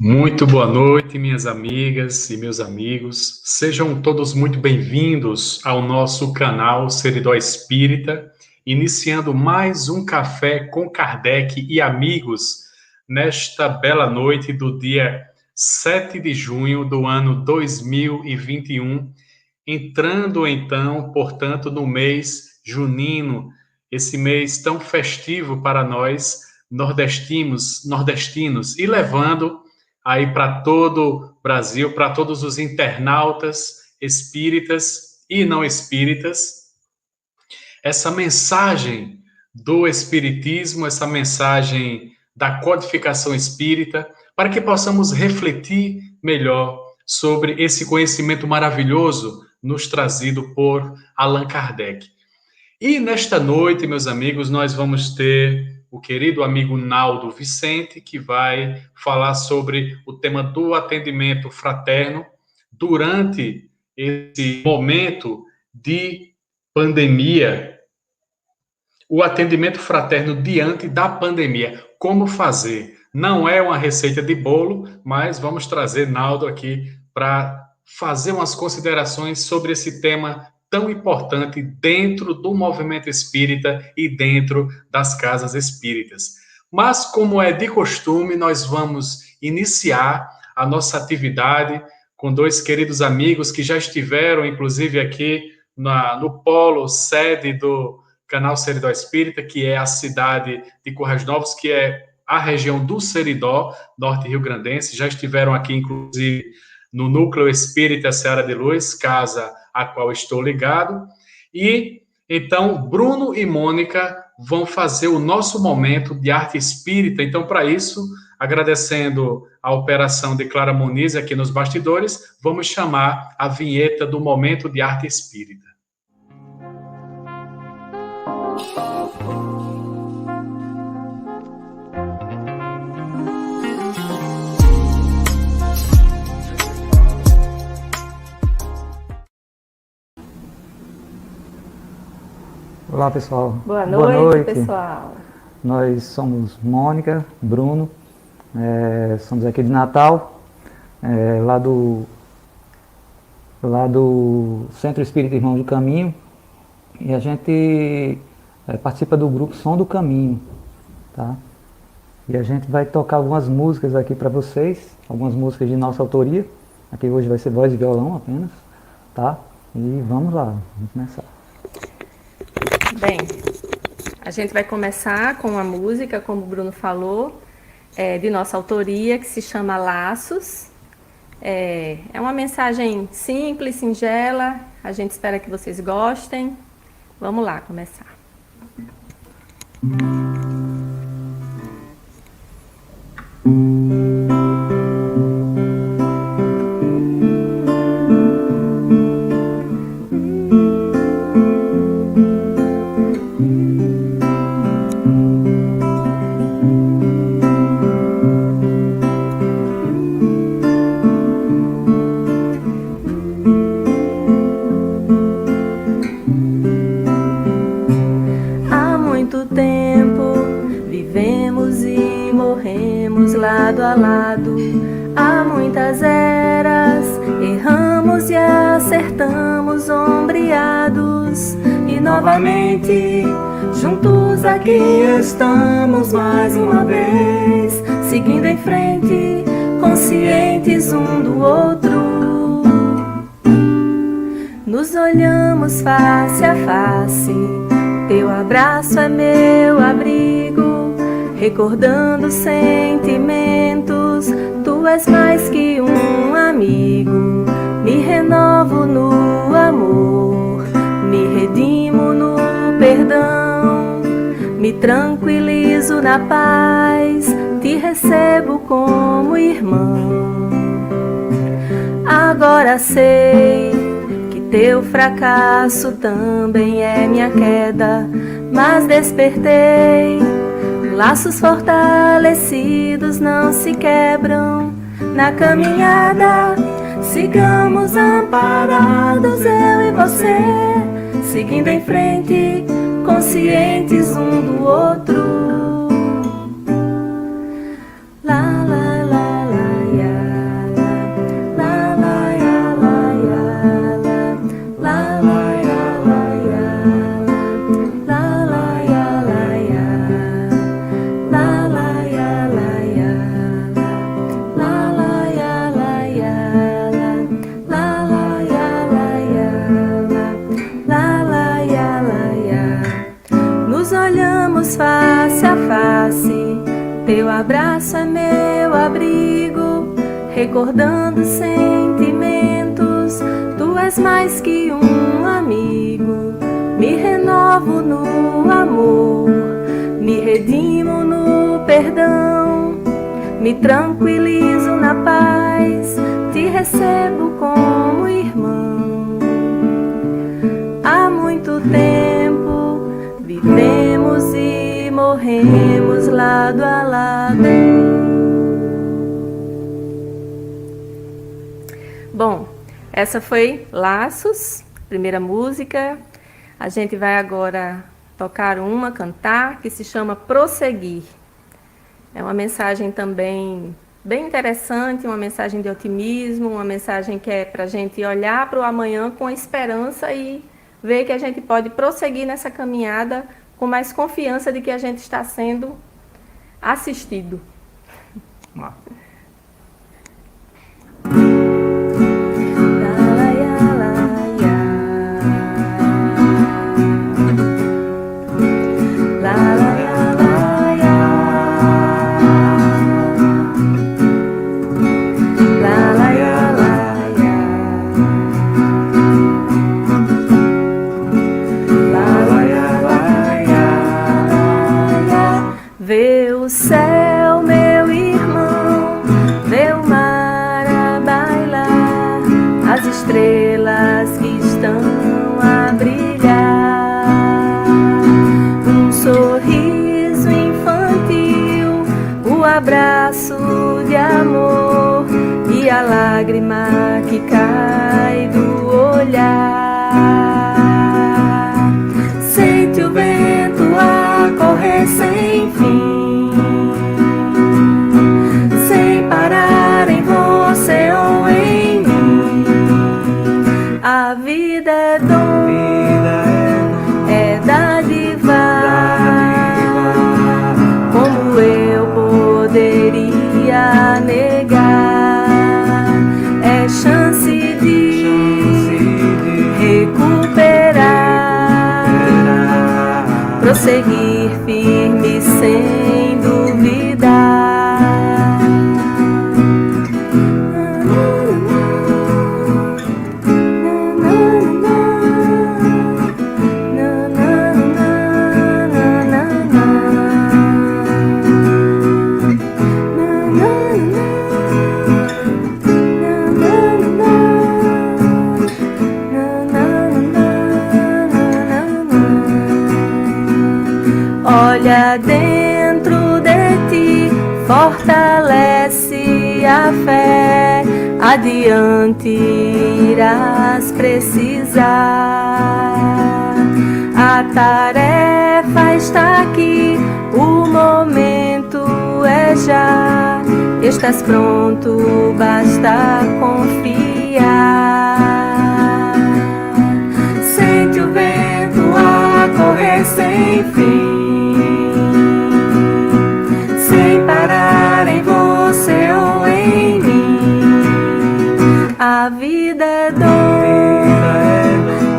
Muito boa noite, minhas amigas e meus amigos. Sejam todos muito bem-vindos ao nosso canal Seridó Espírita, iniciando mais um Café com Kardec e amigos nesta bela noite do dia 7 de junho do ano 2021, entrando então, portanto, no mês junino, esse mês tão festivo para nós nordestinos e levando aí para todo o Brasil, para todos os internautas espíritas e não espíritas, essa mensagem do espiritismo, essa mensagem da codificação espírita, para que possamos refletir melhor sobre esse conhecimento maravilhoso nos trazido por Allan Kardec. E nesta noite, meus amigos, nós vamos ter o querido amigo Naldo Vicente, que vai falar sobre o tema do atendimento fraterno durante esse momento de pandemia. O atendimento fraterno diante da pandemia. Como fazer? Não é uma receita de bolo, mas vamos trazer Naldo aqui para fazer umas considerações sobre esse tema tão importante dentro do movimento espírita e dentro das casas espíritas. Mas, como é de costume, nós vamos iniciar a nossa atividade com dois queridos amigos que já estiveram, inclusive, aqui no polo sede do canal Seridó Espírita, que é a cidade de Currais Novos, que é a região do Seridó, norte rio-grandense. Já estiveram aqui, inclusive, no Núcleo Espírita Seara de Luz, casa a qual estou ligado. E, então, Bruno e Mônica vão fazer o nosso momento de arte espírita. Então, para isso, agradecendo a operação de Clara Muniz aqui nos bastidores, vamos chamar a vinheta do momento de arte espírita. Olá, pessoal. Boa noite, pessoal. Nós somos Mônica, Bruno, somos aqui de Natal, lá do Centro Espírita Irmão do Caminho, e a gente participa do grupo Som do Caminho, tá? E a gente vai tocar algumas músicas aqui para vocês, algumas músicas de nossa autoria. Aqui hoje vai ser voz e violão apenas, tá? E vamos lá, vamos começar. Bem, a gente vai começar com uma música, como o Bruno falou, de nossa autoria, que se chama Laços. É uma mensagem simples, singela, a gente espera que vocês gostem. Vamos lá, começar. Lado a lado, há muitas eras, erramos e acertamos ombreados, e novamente juntos aqui estamos mais uma vez, seguindo em frente, conscientes um do outro. Nos olhamos face a face, teu abraço é meu abrigo, recordando sentimentos, tu és mais que um amigo. Me renovo no amor, me redimo no perdão, me tranquilizo na paz, te recebo como irmão. Agora sei que teu fracasso também é minha queda, mas despertei. Laços fortalecidos não se quebram na caminhada. Sigamos amparados, eu e você, seguindo em frente, conscientes um do outro. La la la la, Teu abraço é meu abrigo, recordando sentimentos. Tu és mais que um amigo, me renovo no amor, me redimo no perdão, me tranquilizo na paz, te recebo como irmão. Há muito tempo vivemos e morremos lado a lado. Bom, essa foi Laços, primeira música. A gente vai agora tocar cantar, que se chama Prosseguir. É uma mensagem também bem interessante, uma mensagem de otimismo, uma mensagem que é para a gente olhar para o amanhã com esperança e ver que a gente pode prosseguir nessa caminhada com mais confiança de que a gente está sendo assistido. Vê o céu, meu irmão, vê o mar a bailar, as estrelas que estão a brilhar. Um sorriso infantil, o abraço de amor e a lágrima que cai do olhar. Sente o vento a correr sem fim, sem parar em você ou em mim. A vida é dom, é dádiva. Como eu poderia negar? É chance de recuperar, prosseguir firme sem duvidar. Olha dentro de ti, fortalece a fé, adiante irás precisar. A tarefa está aqui, o momento é já, estás pronto, basta confiar. Sente o vento a correr sem fim, sem parar em você ou em mim. A vida é dom,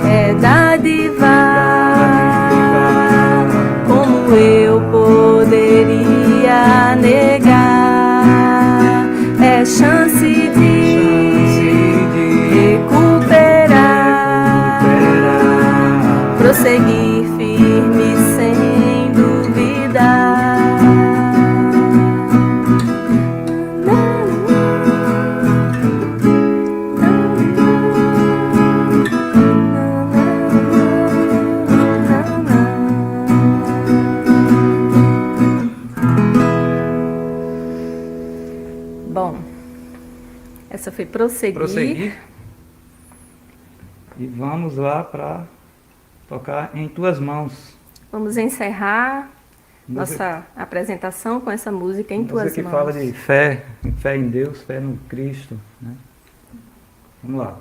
é dádiva. Como eu poderia negar? É chance de recuperar, prosseguir firme sem duvidar. Bom, essa foi prosseguir. E vamos lá para tocar Em Tuas Mãos. Vamos encerrar nossa apresentação com essa música Em Tuas Música que Mãos. fala de fé em Deus, fé no Cristo, né? Vamos lá.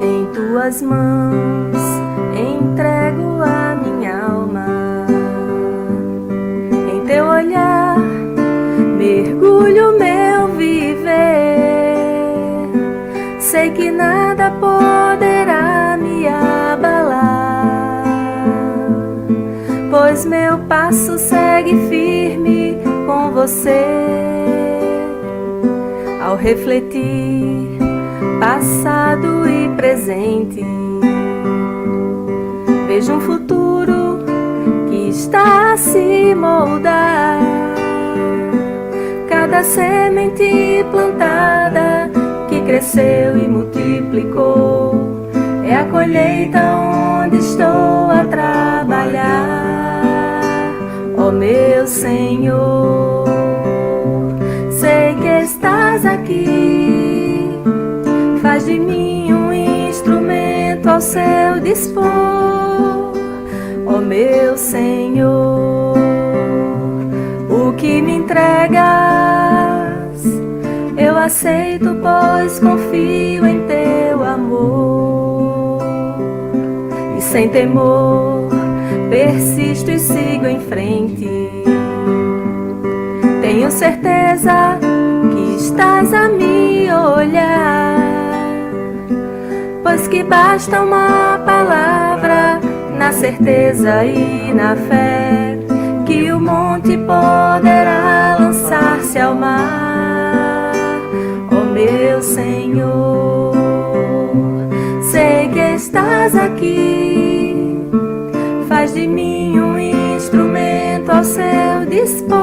Em tuas mãos entrego a minha alma, orgulho meu viver. Sei que nada poderá me abalar, pois meu passo segue firme com você. Ao refletir passado e presente, vejo um futuro que está a se moldar. Cada semente plantada que cresceu e multiplicou é a colheita onde estou a trabalhar. Ó meu Senhor, sei que estás aqui, faz de mim um instrumento ao seu dispor. Ó meu Senhor, o que me entregas eu aceito, pois confio em teu amor. E sem temor persisto e sigo em frente. Tenho certeza que estás a me olhar, pois que basta uma palavra, na certeza e na fé, que o monte poderá lançar-se ao mar. Ó meu Senhor, sei que estás aqui, faz de mim um instrumento ao seu dispor.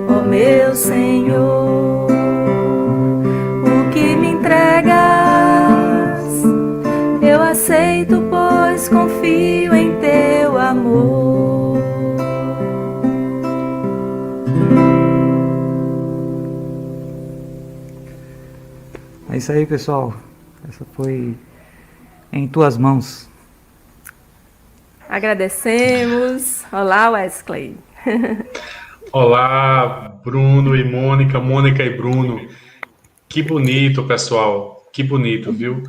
Ó meu Senhor, o que me entregas eu aceito, pois confio em teu amor. É isso aí, pessoal. Essa foi Em Tuas Mãos. Agradecemos. Olá, Wesley. Olá, Bruno e Mônica, Mônica e Bruno. Que bonito, pessoal. Que bonito, viu?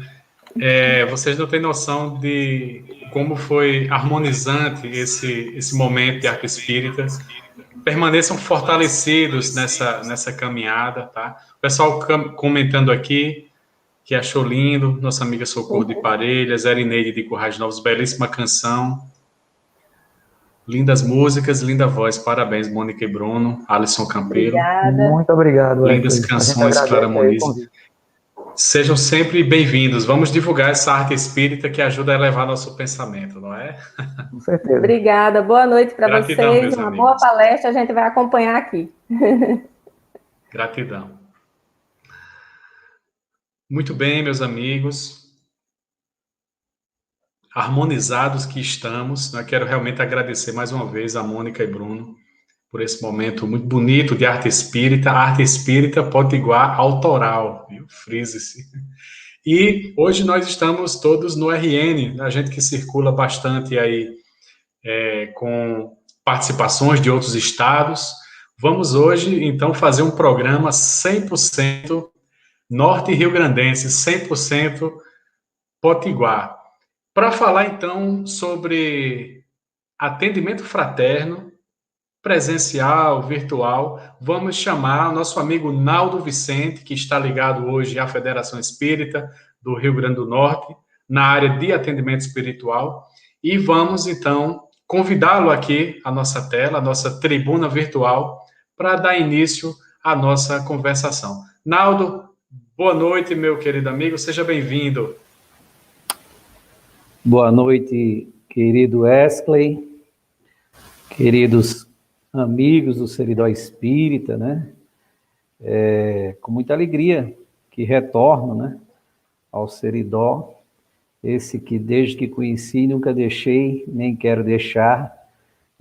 Vocês não têm noção de como foi harmonizante esse momento de arte espírita. Permaneçam fortalecidos nessa caminhada, tá? O pessoal comentando aqui que achou lindo, nossa amiga Socorro de Parelhas, Erineide de Currais Novos, belíssima canção. Lindas músicas, linda voz, parabéns, Mônica e Bruno, Alisson Campeiro. Obrigada. Muito obrigado, Lindas Wesley. canções, Clara Moniz. Sejam sempre bem-vindos. Vamos divulgar essa arte espírita que ajuda a elevar nosso pensamento, não é? Com certeza. Obrigada. Boa noite para Gratidão, vocês. meus Uma amigos. boa palestra, a gente vai acompanhar aqui. Gratidão. Muito bem, meus amigos. Harmonizados que estamos, né? Quero realmente agradecer mais uma vez a Mônica e Bruno por esse momento muito bonito de arte espírita. Arte espírita potiguar autoral, viu? Frise-se. E hoje nós estamos todos no RN, a gente que circula bastante aí com participações de outros estados. Vamos hoje, então, fazer um programa 100% norte rio-grandense, 100% potiguar. Para falar, então, sobre atendimento fraterno, presencial, virtual, vamos chamar o nosso amigo Naldo Vicente, que está ligado hoje à Federação Espírita do Rio Grande do Norte, na área de atendimento espiritual, e vamos, então, convidá-lo aqui à nossa tela, à nossa tribuna virtual, para dar início à nossa conversação. Naldo, boa noite, meu querido amigo, seja bem-vindo. Boa noite, querido Wesley, queridos amigos do Seridó Espírita, né? Com muita alegria que retorno, né, ao Seridó, esse que desde que conheci nunca deixei, nem quero deixar,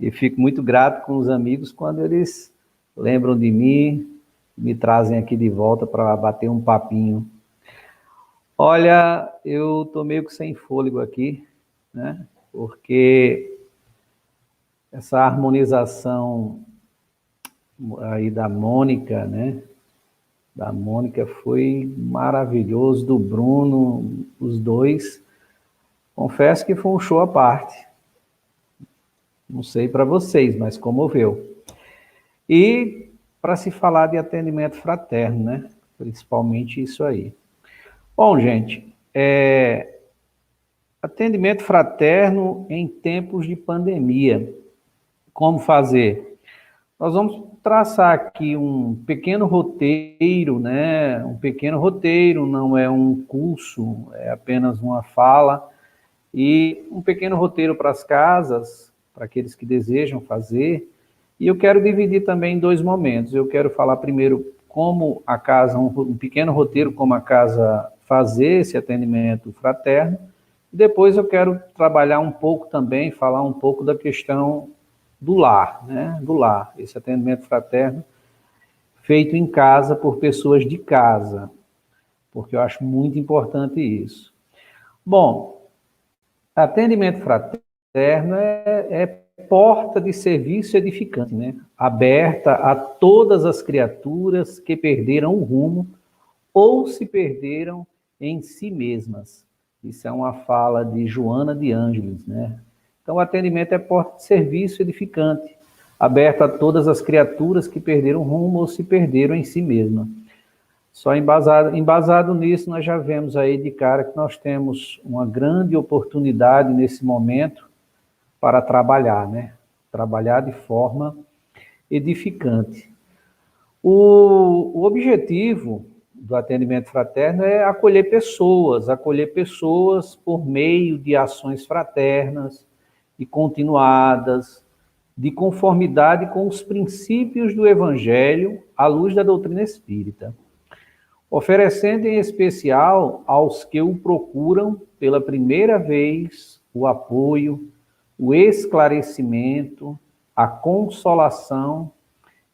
e fico muito grato com os amigos quando eles lembram de mim, me trazem aqui de volta para bater um papinho. Olha, eu estou meio que sem fôlego aqui, né? Porque essa harmonização aí da Mônica, né? Da Mônica foi maravilhoso, do Bruno, os dois. Confesso que foi um show à parte. Não sei para vocês, mas comoveu. E para se falar de atendimento fraterno, né? Principalmente isso aí. Bom, gente, atendimento fraterno em tempos de pandemia. Como fazer? Nós vamos traçar aqui um pequeno roteiro, né? Um pequeno roteiro, não é um curso, é apenas uma fala, e um pequeno roteiro para as casas, para aqueles que desejam fazer. E eu quero dividir também em 2 momentos. Eu quero falar primeiro como a casa, um pequeno roteiro como a casa fazer esse atendimento fraterno. Depois eu quero trabalhar um pouco também, falar um pouco da questão do lar, né? Do lar, esse atendimento fraterno feito em casa por pessoas de casa, porque eu acho muito importante isso. Bom, atendimento fraterno é porta de serviço edificante, né? Aberta a todas as criaturas que perderam o rumo ou se perderam em si mesmas. Isso é uma fala de Joana de Ângeles, né? Então, o atendimento é porta de serviço edificante, aberto a todas as criaturas que perderam o rumo ou se perderam em si mesmas. Só embasado nisso, nós já vemos aí de cara que nós temos uma grande oportunidade nesse momento para trabalhar, né? Trabalhar de forma edificante. O objetivo do atendimento fraterno é acolher pessoas por meio de ações fraternas e continuadas, de conformidade com os princípios do Evangelho à luz da doutrina espírita, oferecendo em especial aos que o procuram pela primeira vez o apoio, o esclarecimento, a consolação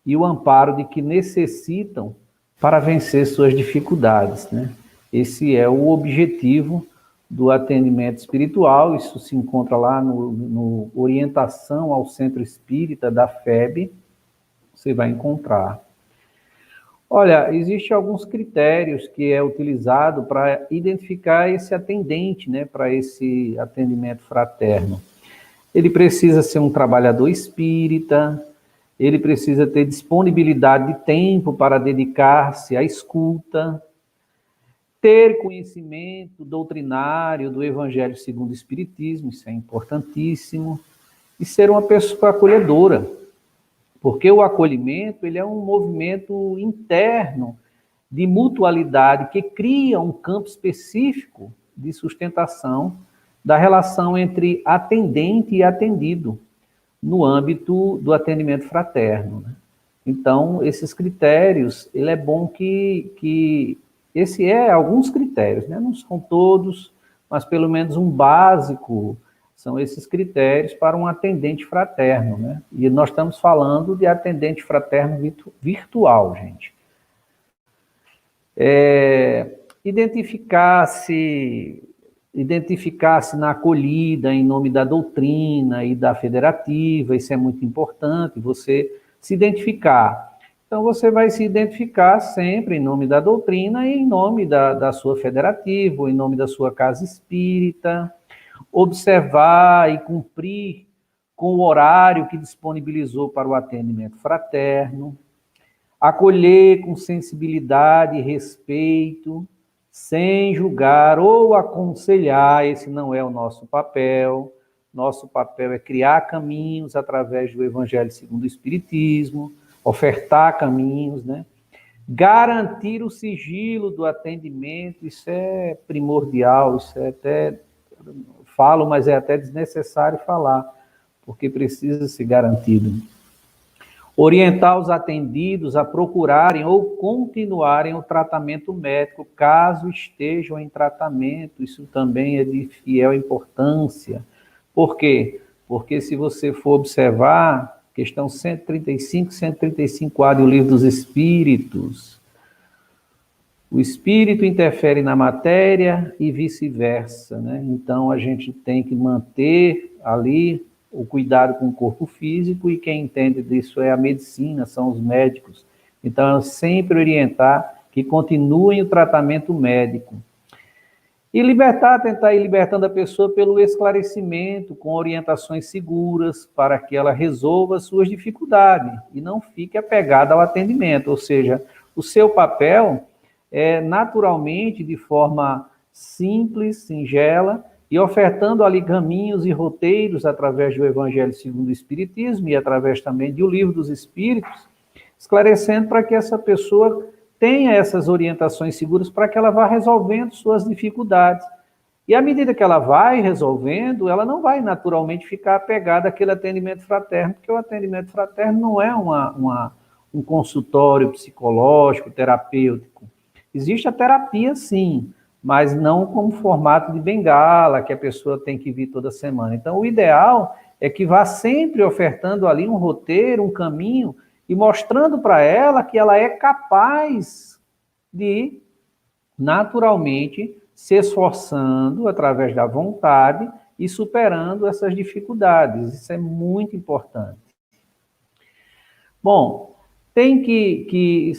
e o amparo de que necessitam para vencer suas dificuldades, né? Esse é o objetivo do atendimento espiritual. Isso se encontra lá no Orientação ao Centro Espírita da FEB, você vai encontrar. Olha, existem alguns critérios que é utilizado para identificar esse atendente, né, para esse atendimento fraterno. Ele precisa ser um trabalhador espírita, ele precisa ter disponibilidade de tempo para dedicar-se à escuta, ter conhecimento doutrinário do Evangelho segundo o Espiritismo, isso é importantíssimo, e ser uma pessoa acolhedora, porque o acolhimento ele é um movimento interno de mutualidade que cria um campo específico de sustentação da relação entre atendente e atendido, no âmbito do atendimento fraterno, né? Então, esses critérios, ele é bom que esse é alguns critérios, né? Não são todos, mas pelo menos um básico são esses critérios para um atendente fraterno, né? E nós estamos falando de atendente fraterno virtual, gente. Identificar-se na acolhida em nome da doutrina e da federativa, isso é muito importante, você se identificar. Então, você vai se identificar sempre em nome da doutrina e em nome da sua federativa, ou em nome da sua casa espírita, observar e cumprir com o horário que disponibilizou para o atendimento fraterno, acolher com sensibilidade e respeito, sem julgar ou aconselhar, esse não é o nosso papel. Nosso papel é criar caminhos através do Evangelho segundo o Espiritismo, ofertar caminhos, né? Garantir o sigilo do atendimento, isso é primordial, isso é até, falo, mas é até desnecessário falar, porque precisa ser garantido. Orientar os atendidos a procurarem ou continuarem o tratamento médico, caso estejam em tratamento. Isso também é de fiel importância. Por quê? Porque se você for observar, questão 135, 135A do Livro dos Espíritos, o espírito interfere na matéria e vice-versa, né? Então, a gente tem que manter ali o cuidado com o corpo físico, e quem entende disso é a medicina, são os médicos. Então, sempre orientar que continuem o tratamento médico. E libertar, tentar ir libertando a pessoa pelo esclarecimento, com orientações seguras, para que ela resolva suas dificuldades e não fique apegada ao atendimento. Ou seja, o seu papel é naturalmente, de forma simples, singela, e ofertando ali caminhos e roteiros através do Evangelho segundo o Espiritismo e através também do Livro dos Espíritos, esclarecendo para que essa pessoa tenha essas orientações seguras para que ela vá resolvendo suas dificuldades. E à medida que ela vai resolvendo, ela não vai naturalmente ficar apegada àquele atendimento fraterno, porque o atendimento fraterno não é um consultório psicológico, terapêutico. Existe a terapia, sim, mas não como formato de bengala, que a pessoa tem que vir toda semana. Então, o ideal é que vá sempre ofertando ali um roteiro, um caminho, e mostrando para ela que ela é capaz de, naturalmente, se esforçando através da vontade e superando essas dificuldades. Isso é muito importante. Bom, tem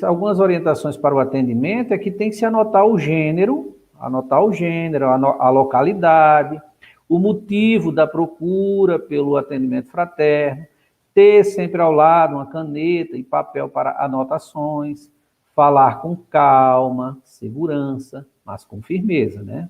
algumas orientações para o atendimento é que tem que se anotar o gênero, a localidade, o motivo da procura pelo atendimento fraterno, ter sempre ao lado uma caneta e papel para anotações, falar com calma, segurança, mas com firmeza, né?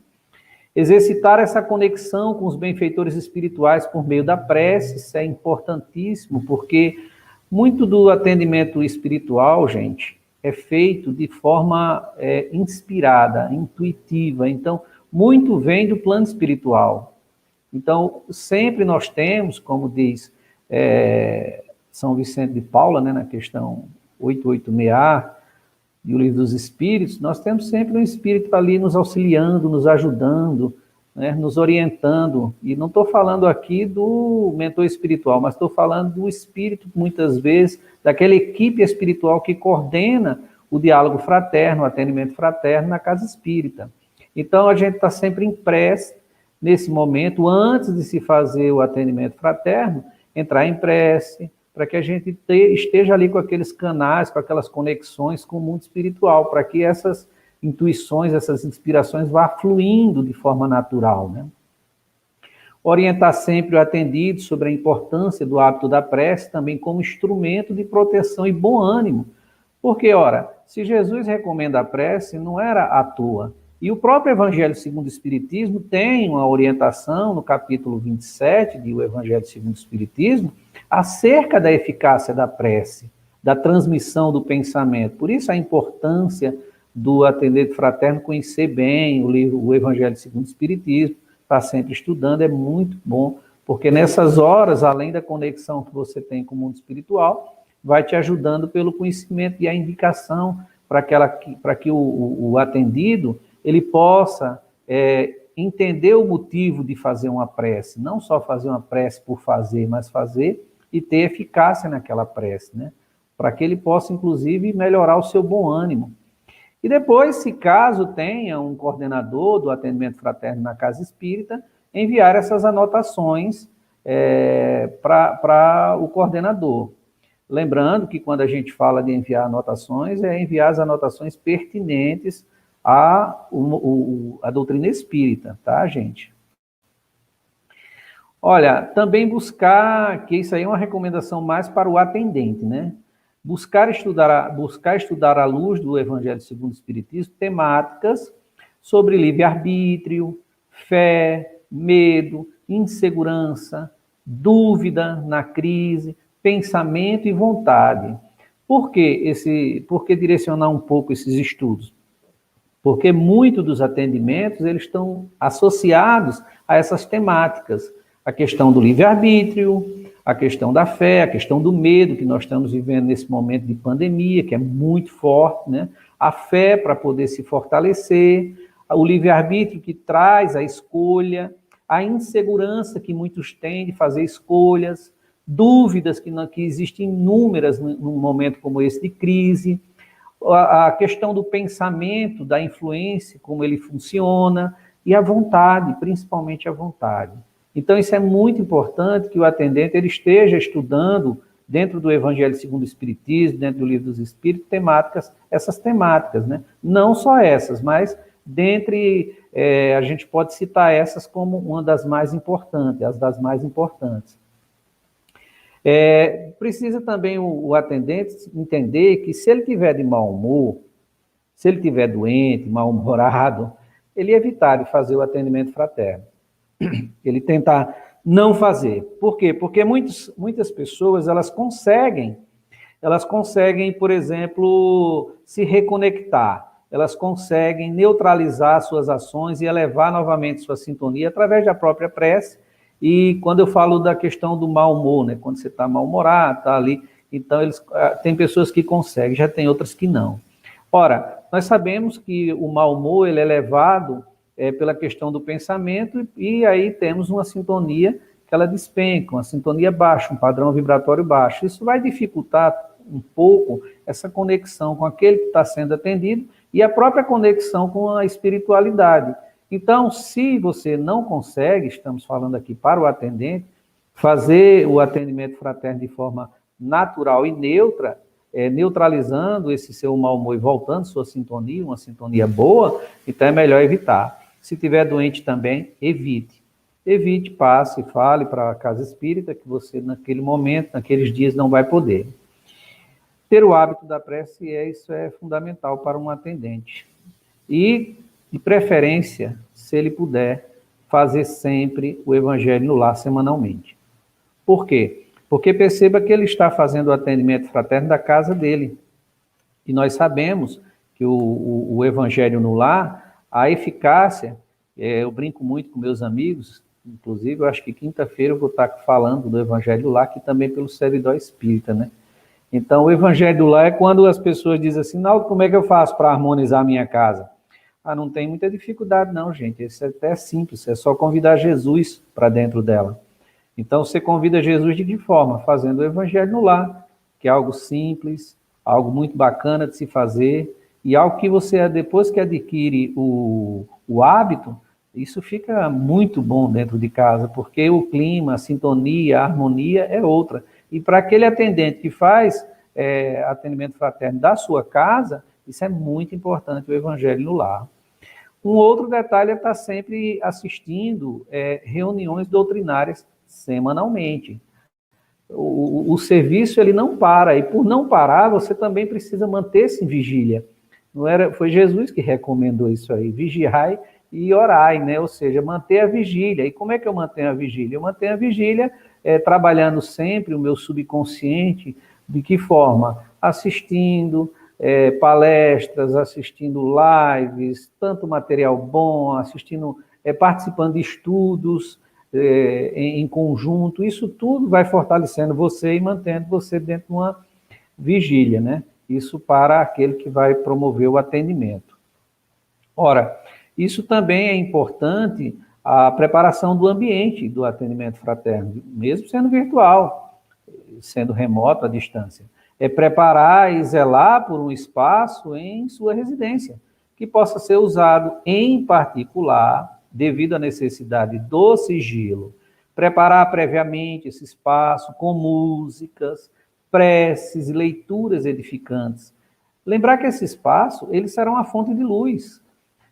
Exercitar essa conexão com os benfeitores espirituais por meio da prece, isso é importantíssimo, porque muito do atendimento espiritual, gente, é feito de forma inspirada, intuitiva. Então, muito vem do plano espiritual. Então, sempre nós temos, como diz São Vicente de Paula, né, na questão 886A, do Livro dos Espíritos, nós temos sempre um espírito ali nos auxiliando, nos ajudando, né, nos orientando. E não estou falando aqui do mentor espiritual, mas estou falando do espírito, muitas vezes, daquela equipe espiritual que coordena o diálogo fraterno, o atendimento fraterno na casa espírita. Então, a gente está sempre em prece, nesse momento, antes de se fazer o atendimento fraterno, entrar em prece, para que a gente esteja ali com aqueles canais, com aquelas conexões com o mundo espiritual, para que essas intuições, essas inspirações vá fluindo de forma natural, né? Orientar sempre o atendido sobre a importância do hábito da prece, também como instrumento de proteção e bom ânimo. Porque, ora, se Jesus recomenda a prece, não era à toa. E o próprio Evangelho segundo o Espiritismo tem uma orientação no capítulo 27 do Evangelho segundo o Espiritismo acerca da eficácia da prece, da transmissão do pensamento. Por isso a importância do atendimento fraterno conhecer bem o Evangelho segundo o Espiritismo, estar sempre estudando, é muito bom, porque nessas horas, além da conexão que você tem com o mundo espiritual, vai te ajudando pelo conhecimento e a indicação para que o atendido ele possa entender o motivo de fazer uma prece, não só fazer uma prece por fazer, mas fazer e ter eficácia naquela prece, né? Para que ele possa, inclusive, melhorar o seu bom ânimo. E depois, se caso tenha um coordenador do atendimento fraterno na casa espírita, enviar essas anotações para o coordenador. Lembrando que quando a gente fala de enviar anotações, é enviar as anotações pertinentes à doutrina espírita, tá, gente? Olha, também buscar, que isso aí é uma recomendação mais para o atendente, né? Buscar estudar à luz do Evangelho segundo o Espiritismo temáticas sobre livre-arbítrio, fé, medo, insegurança, dúvida na crise, pensamento e vontade. Por que direcionar um pouco esses estudos? Porque muitos dos atendimentos eles estão associados a essas temáticas. A questão do livre-arbítrio, a questão da fé, a questão do medo, que nós estamos vivendo nesse momento de pandemia, que é muito forte, né? A fé para poder se fortalecer, o livre-arbítrio que traz a escolha, a insegurança que muitos têm de fazer escolhas, dúvidas que existem inúmeras num momento como esse de crise, a questão do pensamento, da influência, como ele funciona, e a vontade, principalmente a vontade. Então, isso é muito importante que o atendente ele esteja estudando, dentro do Evangelho segundo o Espiritismo, dentro do Livro dos Espíritos, essas temáticas, né? Não só essas, mas Dentre, a gente pode citar essas como uma das mais importantes, as das mais importantes. Precisa também o atendente entender que se ele tiver de mau humor, se ele tiver doente, mal-humorado, ele evitar de fazer o atendimento fraterno. Ele tentar não fazer. Por quê? Porque muitas pessoas, elas conseguem, por exemplo, se reconectar, elas conseguem neutralizar suas ações e elevar novamente sua sintonia através da própria prece. E quando eu falo da questão do mau humor, né? Quando você está mal-humorado, está ali, então tem pessoas que conseguem, já tem outras que não. Ora, nós sabemos que o mau humor ele é levado pela questão do pensamento, e aí temos uma sintonia que ela despenca, uma sintonia baixa, um padrão vibratório baixo. Isso vai dificultar um pouco essa conexão com aquele que está sendo atendido e a própria conexão com a espiritualidade. Então, se você não consegue, estamos falando aqui para o atendente, fazer o atendimento fraterno de forma natural e neutra, neutralizando esse seu mau humor e voltando sua sintonia, uma sintonia boa, então é melhor evitar. Se tiver doente também, evite. Evite, passe, fale para a casa espírita que você, naquele momento, naqueles dias, não vai poder. Ter o hábito da prece, isso é fundamental para um atendente. E, de preferência, se ele puder, fazer sempre o Evangelho no Lar semanalmente. Por quê? Porque perceba que ele está fazendo o atendimento fraterno da casa dele. E nós sabemos que o Evangelho no Lar, a eficácia, eu brinco muito com meus amigos, inclusive eu acho que quinta-feira eu vou estar falando do Evangelho no Lar, aqui também pelo Servidor Espírita, né? Então, o Evangelho do Lar é quando as pessoas dizem assim, não, como é que eu faço para harmonizar a minha casa? Não tem muita dificuldade não, gente, isso é até simples, é só convidar Jesus para dentro dela. Então, você convida Jesus de que forma? Fazendo o Evangelho no Lar, que é algo simples, algo muito bacana de se fazer, e algo que você, depois que adquire o hábito, isso fica muito bom dentro de casa, porque o clima, a sintonia, a harmonia é outra. E para aquele atendente que faz atendimento fraterno da sua casa, isso é muito importante, o Evangelho no Lar. Um outro detalhe é estar sempre assistindo reuniões doutrinárias semanalmente. O serviço ele não para, e por não parar, você também precisa manter-se em vigília. Foi Jesus que recomendou isso aí, vigiai e orai, né? Ou seja, manter a vigília. E como é que eu mantenho a vigília? Eu mantenho a vigília trabalhando sempre o meu subconsciente. De que forma? Assistindo palestras, assistindo lives, tanto material bom, participando de estudos em conjunto. Isso tudo vai fortalecendo você e mantendo você dentro de uma vigília, né? Isso para aquele que vai promover o atendimento. Ora, isso também é importante, a preparação do ambiente do atendimento fraterno, mesmo sendo virtual, sendo remoto, à distância. É preparar e zelar por um espaço em sua residência, que possa ser usado em particular, devido à necessidade do sigilo. Preparar previamente esse espaço com músicas, preces e leituras edificantes. Lembrar que esse espaço, eles serão a fonte de luz.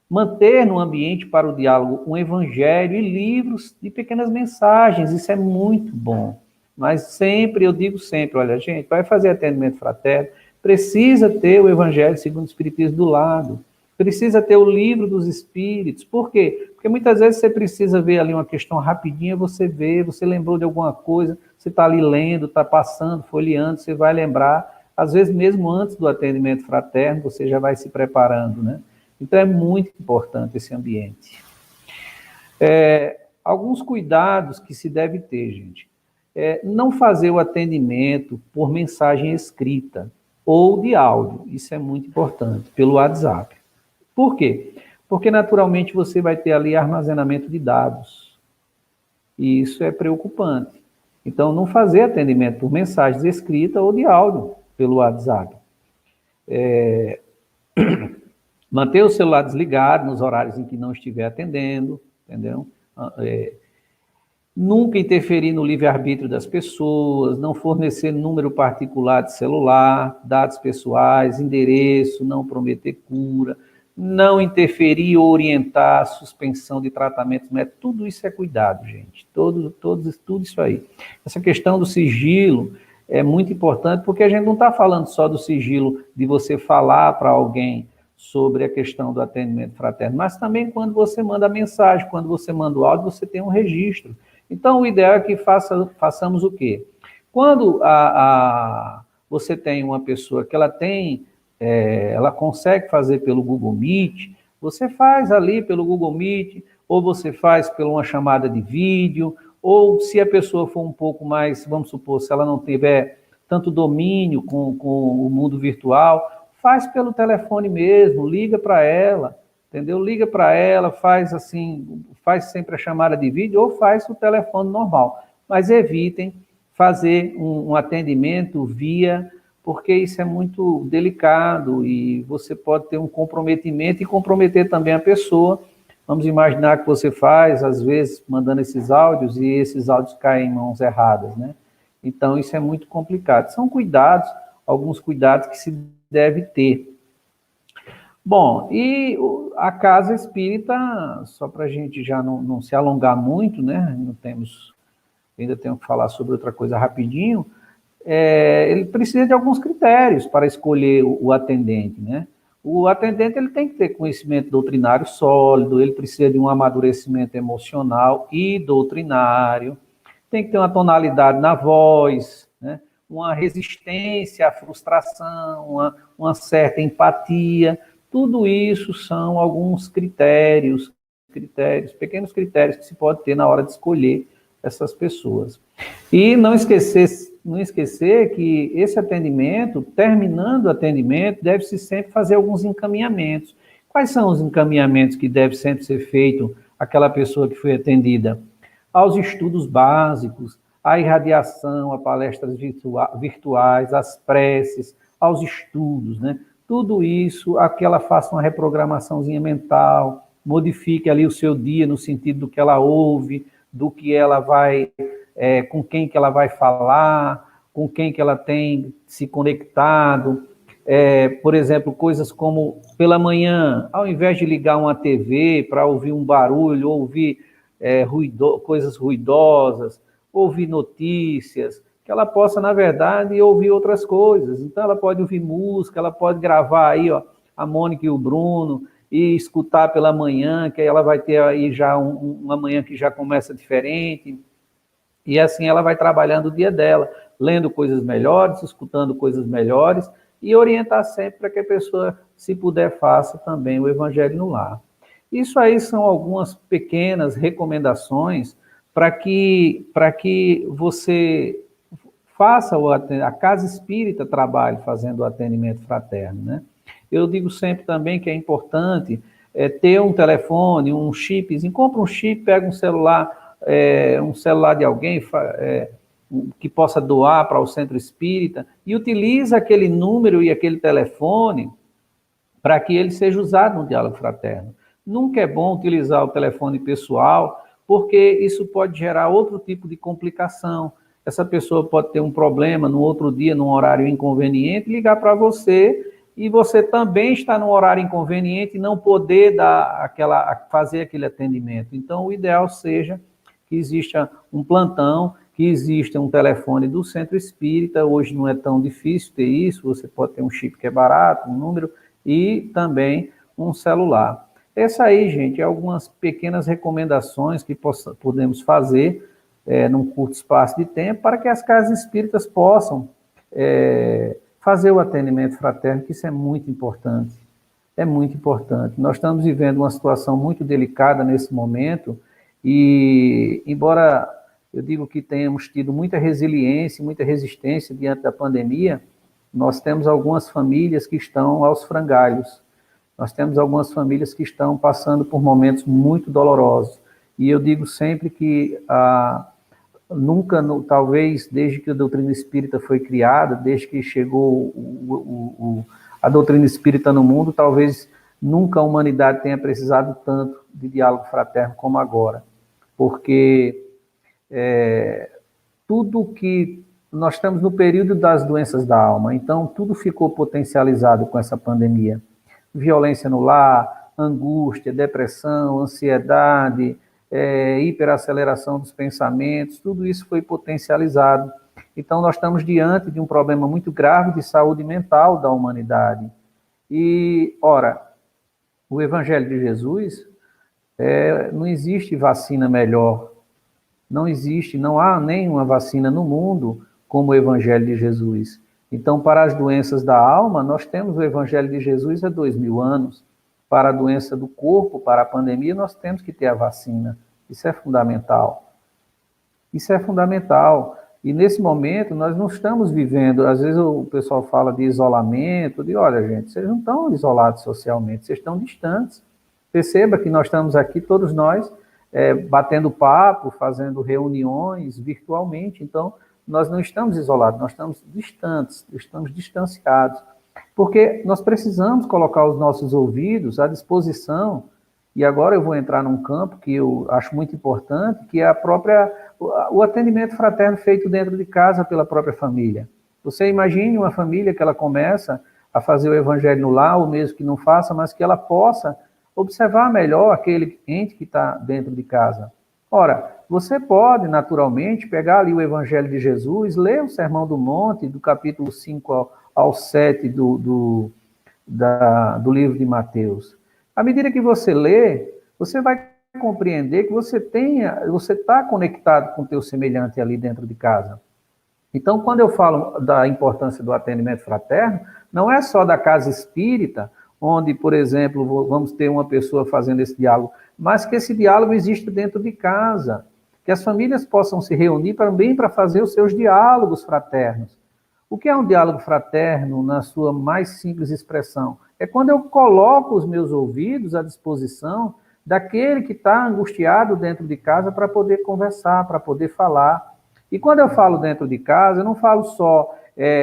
Manter no ambiente para o diálogo um evangelho e livros de pequenas mensagens, isso é muito bom. Mas sempre, eu digo sempre, olha, gente, vai fazer atendimento fraterno, precisa ter o Evangelho segundo o Espiritismo do lado, precisa ter o livro dos Espíritos. Por quê? Porque muitas vezes você precisa ver ali uma questão rapidinha, você vê, você lembrou de alguma coisa, você está ali lendo, está passando, folheando, você vai lembrar, às vezes mesmo antes do atendimento fraterno, você já vai se preparando, né? Então é muito importante esse ambiente. Alguns cuidados que se deve ter, gente. Não fazer o atendimento por mensagem escrita ou de áudio, isso é muito importante, pelo WhatsApp. Por quê? Porque naturalmente você vai ter ali armazenamento de dados, e isso é preocupante. Então, não fazer atendimento por mensagens escritas ou de áudio pelo WhatsApp. Manter o celular desligado nos horários em que não estiver atendendo, entendeu? Nunca interferir no livre-arbítrio das pessoas, não fornecer número particular de celular, dados pessoais, endereço, não prometer cura, não interferir ou orientar a suspensão de tratamentos médicos. Tudo isso é cuidado, gente. Tudo isso aí. Essa questão do sigilo é muito importante, porque a gente não está falando só do sigilo de você falar para alguém sobre a questão do atendimento fraterno, mas também quando você manda a mensagem, quando você manda o áudio, você tem um registro. Então, o ideal é que façamos o quê? Quando você tem uma pessoa que ela consegue fazer pelo Google Meet, você faz ali pelo Google Meet, ou você faz por uma chamada de vídeo, ou se a pessoa for um pouco mais, vamos supor, se ela não tiver tanto domínio com o mundo virtual, faz pelo telefone mesmo, liga para ela, entendeu? Liga para ela, faz sempre a chamada de vídeo ou faz o telefone normal. Mas evitem fazer um atendimento via, porque isso é muito delicado e você pode ter um comprometimento e comprometer também a pessoa. Vamos imaginar que você faz, às vezes, mandando esses áudios e esses áudios caem em mãos erradas, né? Então, isso é muito complicado. São cuidados, alguns cuidados que se deve ter. Bom, e a casa espírita, só para a gente já não se alongar muito, né? Ainda tenho que falar sobre outra coisa rapidinho. Ele precisa de alguns critérios para escolher o atendente, né? O atendente ele tem que ter conhecimento doutrinário sólido, ele precisa de um amadurecimento emocional e doutrinário, tem que ter uma tonalidade na voz, né? Uma resistência à frustração, uma certa empatia. Tudo isso são alguns critérios, pequenos critérios que se pode ter na hora de escolher essas pessoas. E não esquecer que esse atendimento, terminando o atendimento, deve-se sempre fazer alguns encaminhamentos. Quais são os encaminhamentos que deve sempre ser feito àquela pessoa que foi atendida? Aos estudos básicos, à irradiação, a palestras virtuais, às preces, aos estudos, né? Tudo isso, a que ela faça uma reprogramaçãozinha mental, modifique ali o seu dia no sentido do que ela ouve, do que ela vai, com quem que ela vai falar, com quem que ela tem se conectado. Por exemplo, coisas como pela manhã, ao invés de ligar uma TV para ouvir um barulho, ouvir coisas ruidosas, ouvir notícias, que ela possa, na verdade, ouvir outras coisas. Então, ela pode ouvir música, ela pode gravar aí, ó, a Mônica e o Bruno, e escutar pela manhã, que aí ela vai ter aí já uma manhã que já começa diferente, e assim ela vai trabalhando o dia dela, lendo coisas melhores, escutando coisas melhores, e orientar sempre para que a pessoa, se puder, faça também o Evangelho no Lar. Isso aí são algumas pequenas recomendações para que você faça a casa espírita trabalhe fazendo o atendimento fraterno, né? Eu digo sempre também que é importante ter um telefone, um chipzinho, compra um chip, pega um celular de alguém que possa doar para o centro espírita e utiliza aquele número e aquele telefone para que ele seja usado no diálogo fraterno. Nunca é bom utilizar o telefone pessoal, porque isso pode gerar outro tipo de complicação. Essa pessoa pode ter um problema no outro dia, num horário inconveniente, ligar para você e você também está num horário inconveniente e não poder fazer aquele atendimento. Então, o ideal seja que exista um plantão, que exista um telefone do centro espírita. Hoje não é tão difícil ter isso, você pode ter um chip que é barato, um número, e também um celular. Essa aí, gente, é algumas pequenas recomendações que podemos fazer num curto espaço de tempo para que as casas espíritas possam fazer o atendimento fraterno, que isso é muito importante. É muito importante. Nós estamos vivendo uma situação muito delicada nesse momento e, embora eu digo que tenhamos tido muita resiliência, muita resistência diante da pandemia, nós temos algumas famílias que estão aos frangalhos. Nós temos algumas famílias que estão passando por momentos muito dolorosos. E eu digo sempre que nunca, talvez, desde que a doutrina espírita foi criada, desde que chegou a doutrina espírita no mundo, talvez nunca a humanidade tenha precisado tanto de diálogo fraterno como agora. Porque tudo que... Nós estamos no período das doenças da alma, então tudo ficou potencializado com essa pandemia. violência no lar, angústia, depressão, ansiedade, hiperaceleração dos pensamentos, tudo isso foi potencializado. Então, nós estamos diante de um problema muito grave de saúde mental da humanidade. E, ora, o Evangelho de Jesus, não existe vacina melhor, não existe, não há nenhuma vacina no mundo como o Evangelho de Jesus. Então, para as doenças da alma, nós temos o Evangelho de Jesus há 2000 anos. Para a doença do corpo, para a pandemia, nós temos que ter a vacina. Isso é fundamental. Isso é fundamental. E nesse momento, nós não estamos vivendo, às vezes o pessoal fala de isolamento, olha, gente, vocês não estão isolados socialmente, vocês estão distantes. Perceba que nós estamos aqui, todos nós, batendo papo, fazendo reuniões virtualmente. Então, nós não estamos isolados, nós estamos distantes, estamos distanciados. Porque nós precisamos colocar os nossos ouvidos à disposição, e agora eu vou entrar num campo que eu acho muito importante, que é o atendimento fraterno feito dentro de casa pela própria família. Você imagine uma família que ela começa a fazer o evangelho no lar, ou mesmo que não faça, mas que ela possa observar melhor aquele ente que está dentro de casa. Ora, você pode, naturalmente, pegar ali o Evangelho de Jesus, ler o Sermão do Monte, do capítulo 5 ao 7 do livro de Mateus. À medida que você lê, você vai compreender que você está conectado com o teu semelhante ali dentro de casa. Então, quando eu falo da importância do atendimento fraterno, não é só da casa espírita, onde, por exemplo, vamos ter uma pessoa fazendo esse diálogo, mas que esse diálogo exista dentro de casa, que as famílias possam se reunir também para fazer os seus diálogos fraternos. O que é um diálogo fraterno na sua mais simples expressão? É quando eu coloco os meus ouvidos à disposição daquele que está angustiado dentro de casa para poder conversar, para poder falar. E quando eu falo dentro de casa, eu não falo só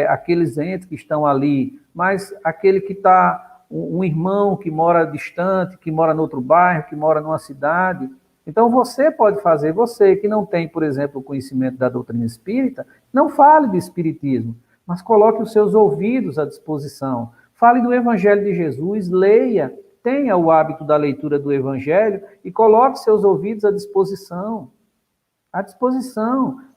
aqueles entes que estão ali, mas aquele que está, um irmão que mora distante, que mora em outro bairro, que mora numa cidade. Então você pode fazer, você que não tem, por exemplo, o conhecimento da doutrina espírita, não fale de espiritismo, mas coloque os seus ouvidos à disposição. Fale do Evangelho de Jesus, leia, tenha o hábito da leitura do Evangelho e coloque seus ouvidos à disposição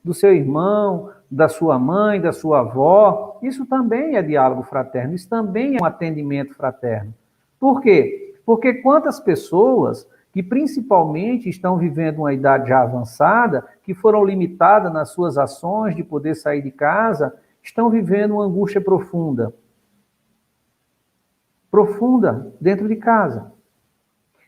do seu irmão, da sua mãe, da sua avó. Isso também é diálogo fraterno, isso também é um atendimento fraterno. Por quê? Porque quantas pessoas que principalmente estão vivendo uma idade já avançada, que foram limitadas nas suas ações de poder sair de casa, estão vivendo uma angústia profunda. Profunda dentro de casa.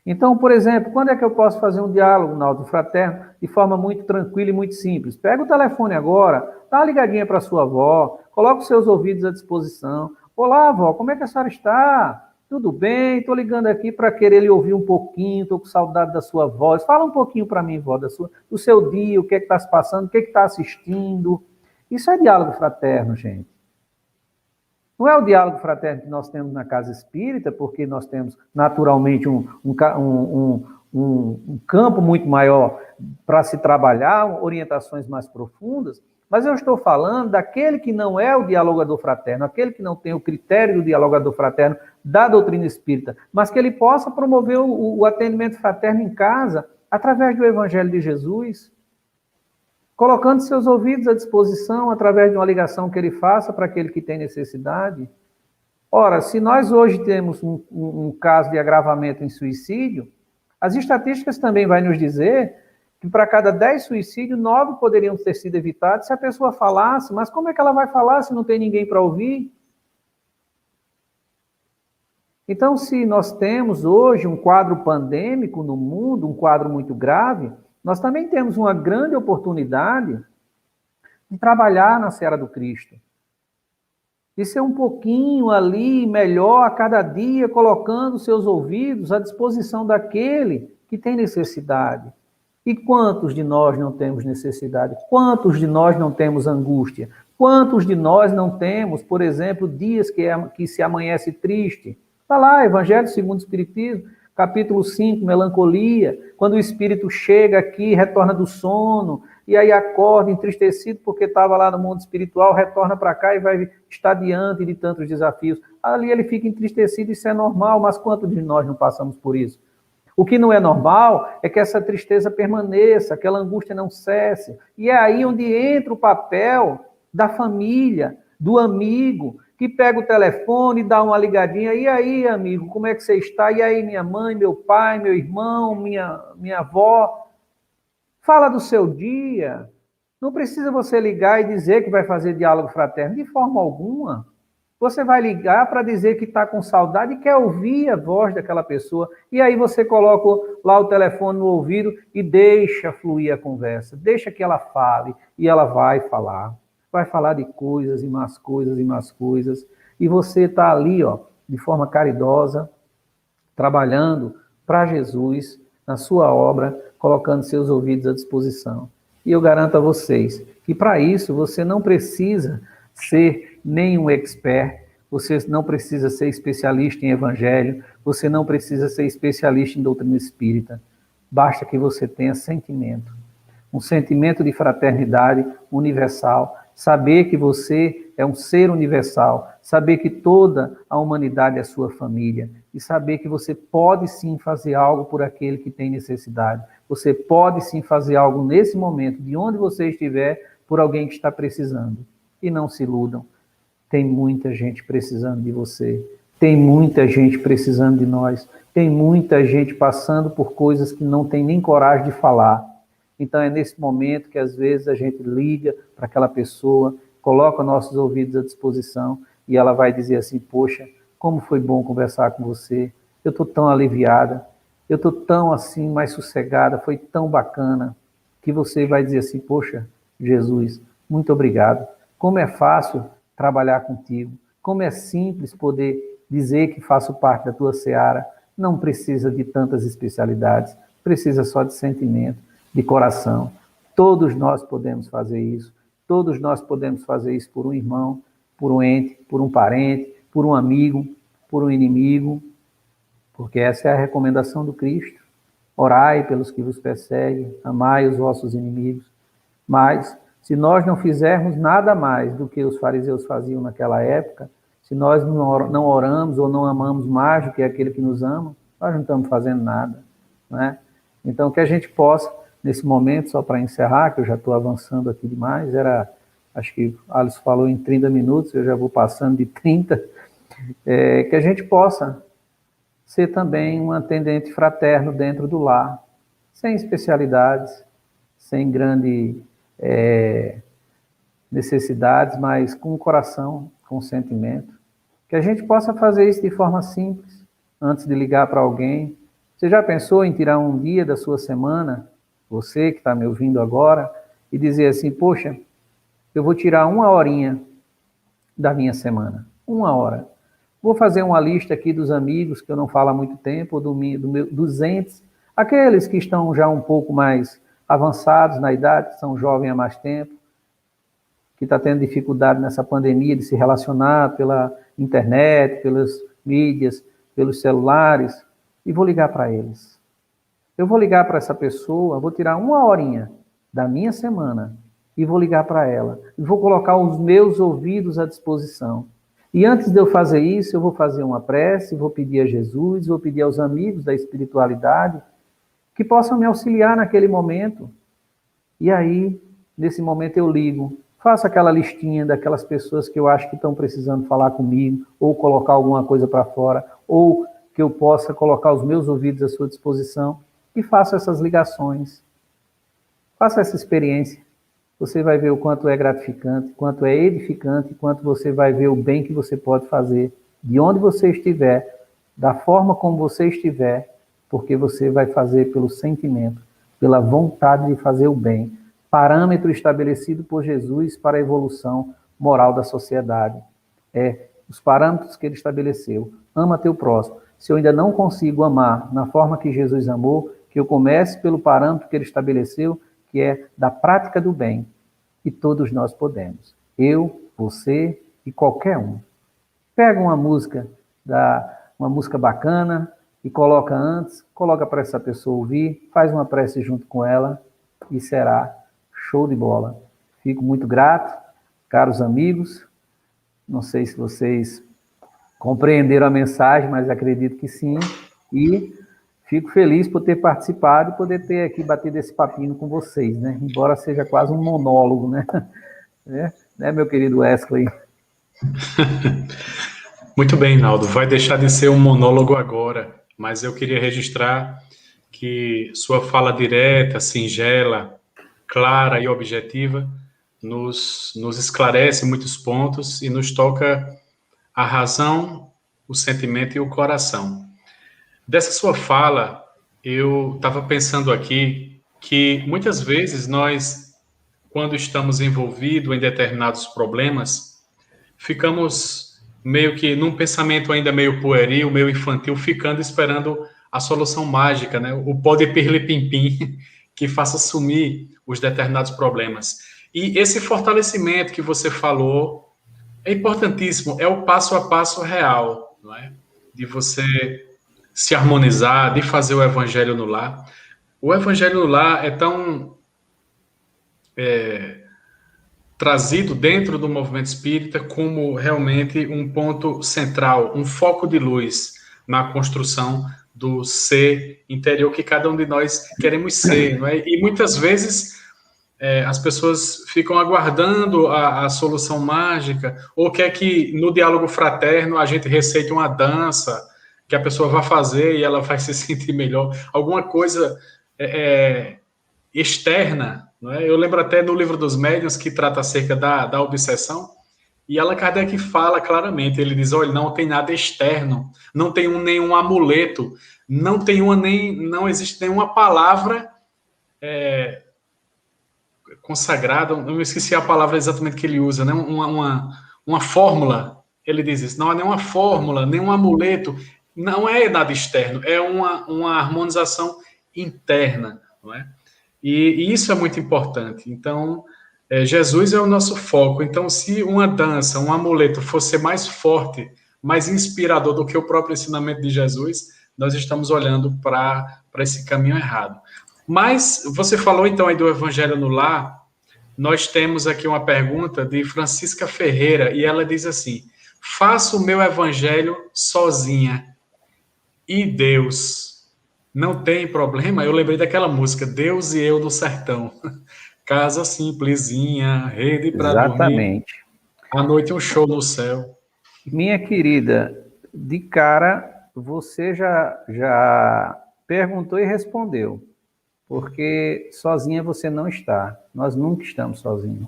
Então, por exemplo, quando é que eu posso fazer um diálogo, Naldo, fraterno, de forma muito tranquila e muito simples? Pega o telefone agora, dá uma ligadinha para a sua avó, coloca os seus ouvidos à disposição. Olá, avó, como é que a senhora está? Tudo bem? Estou ligando aqui para querer lhe ouvir um pouquinho, estou com saudade da sua voz. Fala um pouquinho para mim, vó, do seu dia, o que é que está se passando, o que é que está assistindo. Isso é diálogo fraterno, gente. Não é o diálogo fraterno que nós temos na casa espírita, porque nós temos naturalmente um campo muito maior para se trabalhar, orientações mais profundas, mas eu estou falando daquele que não é o dialogador fraterno, aquele que não tem o critério do dialogador fraterno da doutrina espírita, mas que ele possa promover o atendimento fraterno em casa através do Evangelho de Jesus, colocando seus ouvidos à disposição através de uma ligação que ele faça para aquele que tem necessidade. Ora, se nós hoje temos um caso de agravamento em suicídio, as estatísticas também vão nos dizer que para cada 10 suicídios, 9 poderiam ter sido evitados se a pessoa falasse, mas como é que ela vai falar se não tem ninguém para ouvir? Então, se nós temos hoje um quadro pandêmico no mundo, um quadro muito grave, nós também temos uma grande oportunidade de trabalhar na seara do Cristo. De ser um pouquinho ali melhor a cada dia, colocando seus ouvidos à disposição daquele que tem necessidade. E quantos de nós não temos necessidade? Quantos de nós não temos angústia? Quantos de nós não temos, por exemplo, dias que se amanhece triste? Está lá, Evangelho segundo o Espiritismo, capítulo 5, melancolia, quando o espírito chega aqui, retorna do sono, e aí acorda entristecido porque estava lá no mundo espiritual, retorna para cá e vai estar diante de tantos desafios. ali ele fica entristecido, isso é normal, mas quantos de nós não passamos por isso? O que não é normal é que essa tristeza permaneça, aquela angústia não cesse. E é aí onde entra o papel da família, do amigo, que pega o telefone e dá uma ligadinha. E aí, amigo, como é que você está? E aí, minha mãe, meu pai, meu irmão, minha avó? Fala do seu dia. Não precisa você ligar e dizer que vai fazer diálogo fraterno, de forma alguma. Você vai ligar para dizer que está com saudade e quer ouvir a voz daquela pessoa. E aí você coloca lá o telefone no ouvido e deixa fluir a conversa. Deixa que ela fale e ela vai falar. Vai falar de coisas e mais coisas e mais coisas. E você está ali, ó, de forma caridosa, trabalhando para Jesus, na sua obra, colocando seus ouvidos à disposição. E eu garanto a vocês que para isso você não precisa ser nenhum expert, você não precisa ser especialista em evangelho, você não precisa ser especialista em doutrina espírita. Basta que você tenha sentimento. Um sentimento de fraternidade universal, saber que você é um ser universal, saber que toda a humanidade é sua família e saber que você pode sim fazer algo por aquele que tem necessidade. Você pode sim fazer algo nesse momento, de onde você estiver, por alguém que está precisando. E não se iludam. Tem muita gente precisando de você. Tem muita gente precisando de nós. Tem muita gente passando por coisas que não tem nem coragem de falar. Então é nesse momento que às vezes a gente liga para aquela pessoa, coloca nossos ouvidos à disposição e ela vai dizer assim, poxa, como foi bom conversar com você, eu estou tão aliviada, eu estou tão assim mais sossegada, foi tão bacana, que você vai dizer assim, poxa, Jesus, muito obrigado. Como é fácil trabalhar contigo, como é simples poder dizer que faço parte da tua seara, não precisa de tantas especialidades, precisa só de sentimento, de coração. Todos nós podemos fazer isso, todos nós podemos fazer isso por um irmão, por um ente, por um parente, por um amigo, por um inimigo, porque essa é a recomendação do Cristo. Orai pelos que vos perseguem, amai os vossos inimigos. Mas, se nós não fizermos nada mais do que os fariseus faziam naquela época, se nós não oramos ou não amamos mais do que aquele que nos ama, nós não estamos fazendo nada, né? Então, que a gente possa, nesse momento, só para encerrar, que eu já estou avançando aqui demais, acho que Alice falou em 30 minutos, eu já vou passando de 30, que a gente possa ser também um atendente fraterno dentro do lar, sem especialidades, sem grande necessidades, mas com o coração, com o sentimento. Que a gente possa fazer isso de forma simples, antes de ligar para alguém. Você já pensou em tirar um dia da sua semana, você que está me ouvindo agora, e dizer assim, poxa, eu vou tirar 1 horinha da minha semana, 1 hora. Vou fazer uma lista aqui dos amigos que eu não falo há muito tempo, dos entes, aqueles que estão já um pouco mais avançados na idade, que são jovens há mais tempo, que está tendo dificuldade nessa pandemia de se relacionar pela internet, pelas mídias, pelos celulares, e vou ligar para eles. Eu vou ligar para essa pessoa, vou tirar 1 horinha da minha semana e vou ligar para ela. E vou colocar os meus ouvidos à disposição. E antes de eu fazer isso, eu vou fazer uma prece, vou pedir a Jesus, vou pedir aos amigos da espiritualidade que possam me auxiliar naquele momento. E aí, nesse momento eu ligo, faço aquela listinha daquelas pessoas que eu acho que estão precisando falar comigo, ou colocar alguma coisa para fora, ou que eu possa colocar os meus ouvidos à sua disposição, e faço essas ligações. Faça essa experiência. Você vai ver o quanto é gratificante, quanto é edificante, quanto você vai ver o bem que você pode fazer, de onde você estiver, da forma como você estiver, porque você vai fazer pelo sentimento, pela vontade de fazer o bem. Parâmetro estabelecido por Jesus para a evolução moral da sociedade. Os parâmetros que ele estabeleceu. Ama teu próximo. Se eu ainda não consigo amar na forma que Jesus amou, que eu comece pelo parâmetro que ele estabeleceu, que é da prática do bem. E todos nós podemos. Eu, você e qualquer um. Pega uma música bacana e coloca antes, coloca para essa pessoa ouvir, faz uma prece junto com ela e será show de bola. Fico muito grato, caros amigos. Não sei se vocês compreenderam a mensagem, mas acredito que sim. E fico feliz por ter participado e poder ter aqui batido esse papinho com vocês, né? Embora seja quase um monólogo, né? Né, meu querido Wesley? Muito bem, Naldo. Vai deixar de ser um monólogo agora, mas eu queria registrar que sua fala direta, singela, clara e objetiva nos esclarece muitos pontos e nos toca a razão, o sentimento e o coração. Dessa sua fala, eu estava pensando aqui que muitas vezes nós, quando estamos envolvidos em determinados problemas, ficamos meio que num pensamento ainda meio pueril, meio infantil, ficando esperando a solução mágica, né? O pó de pirlim-pim-pim que faça sumir os determinados problemas. E esse fortalecimento que você falou é importantíssimo, é o passo a passo real, não é? De você se harmonizar, de fazer o evangelho no lar. O evangelho no lar é tão trazido dentro do movimento espírita como realmente um ponto central, um foco de luz na construção do ser interior que cada um de nós queremos ser, não é? E muitas vezes as pessoas ficam aguardando a solução mágica, ou quer que no diálogo fraterno a gente receite uma dança que a pessoa vai fazer e ela vai se sentir melhor, alguma coisa externa, não é? Eu lembro até no livro dos médiuns que trata acerca da obsessão, e Allan Kardec fala claramente, ele diz, olha, não tem nada externo, não tem nenhum amuleto, não existe nenhuma palavra consagrada, eu esqueci a palavra exatamente que ele usa, né? Uma fórmula, ele diz isso, não há nenhuma fórmula, nenhum amuleto, não é nada externo, é uma harmonização interna, não é? E isso é muito importante. Então, Jesus é o nosso foco. Então, se uma dança, um amuleto fosse mais forte, mais inspirador do que o próprio ensinamento de Jesus, nós estamos olhando para esse caminho errado. Mas você falou então aí do Evangelho no Lar. Nós temos aqui uma pergunta de Francisca Ferreira e ela diz assim: faço o meu Evangelho sozinha e Deus não tem problema? Eu lembrei daquela música Deus e eu no sertão. Casa simplesinha, rede para dormir, Exatamente. à noite um show no céu. Minha querida, de cara, você já perguntou e respondeu. Porque sozinha você não está. Nós nunca estamos sozinhos.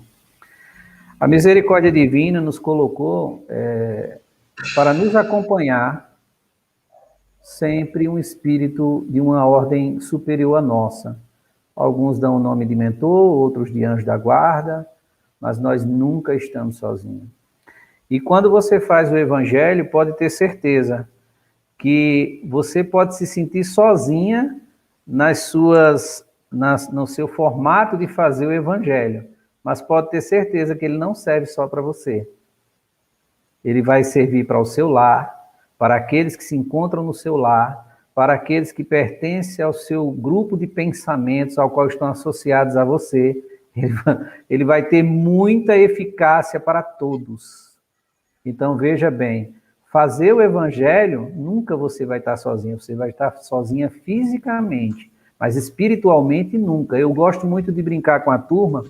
A misericórdia divina nos colocou para nos acompanhar sempre um espírito de uma ordem superior à nossa. Alguns dão o nome de mentor, outros de anjo da guarda, mas nós nunca estamos sozinhos. E quando você faz o evangelho, pode ter certeza que você pode se sentir sozinha no seu formato de fazer o evangelho, mas pode ter certeza que ele não serve só para você. Ele vai servir para o seu lar, para aqueles que se encontram no seu lar, para aqueles que pertencem ao seu grupo de pensamentos, ao qual estão associados a você. Ele vai ter muita eficácia para todos. Então, veja bem, fazer o evangelho, nunca você vai estar sozinho, você vai estar sozinha fisicamente, mas espiritualmente nunca. Eu gosto muito de brincar com a turma,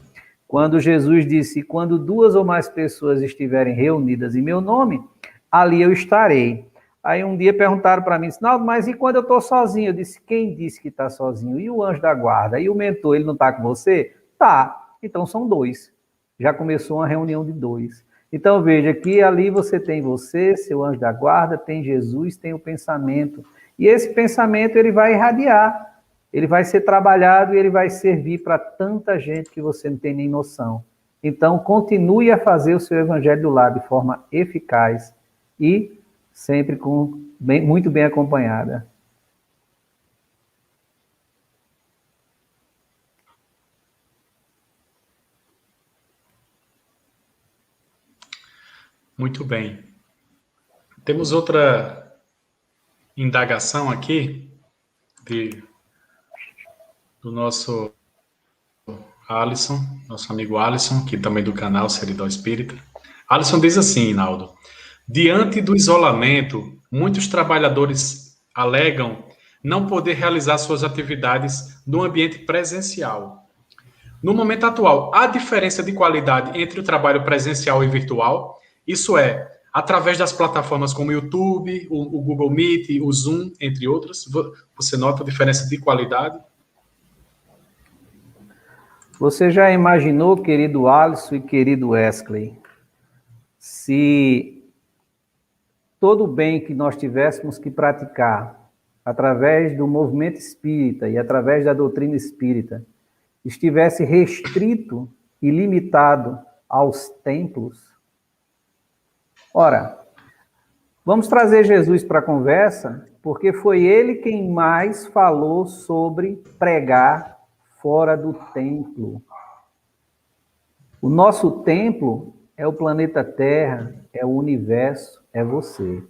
quando Jesus disse, quando 2 ou mais pessoas estiverem reunidas em meu nome, ali eu estarei. Aí um dia perguntaram para mim, não, mas e quando eu estou sozinho? Eu disse, quem disse que está sozinho? E o anjo da guarda? E o mentor, ele não está com você? Tá, então são 2. Já começou uma reunião de 2. Então veja que ali você tem você, seu anjo da guarda, tem Jesus, tem o pensamento. E esse pensamento ele vai irradiar, ele vai ser trabalhado e ele vai servir para tanta gente que você não tem nem noção. Então continue a fazer o seu evangelho do lar de forma eficaz e sempre muito bem acompanhada. Muito bem. Temos outra indagação aqui do nosso Alisson, nosso amigo Alisson, que também do canal Seridó Espírita. Alisson diz assim, Naldo: Diante do isolamento, muitos trabalhadores alegam não poder realizar suas atividades no ambiente presencial. No momento atual, há diferença de qualidade entre o trabalho presencial e virtual? Isso é, através das plataformas como o YouTube, o Google Meet, o Zoom, entre outras, você nota a diferença de qualidade? Você já imaginou, querido Alisson e querido Wesley, se todo o bem que nós tivéssemos que praticar através do movimento espírita e através da doutrina espírita estivesse restrito e limitado aos templos? Ora, vamos trazer Jesus para a conversa, porque foi ele quem mais falou sobre pregar fora do templo. O nosso templo é o planeta Terra, é o universo, é você.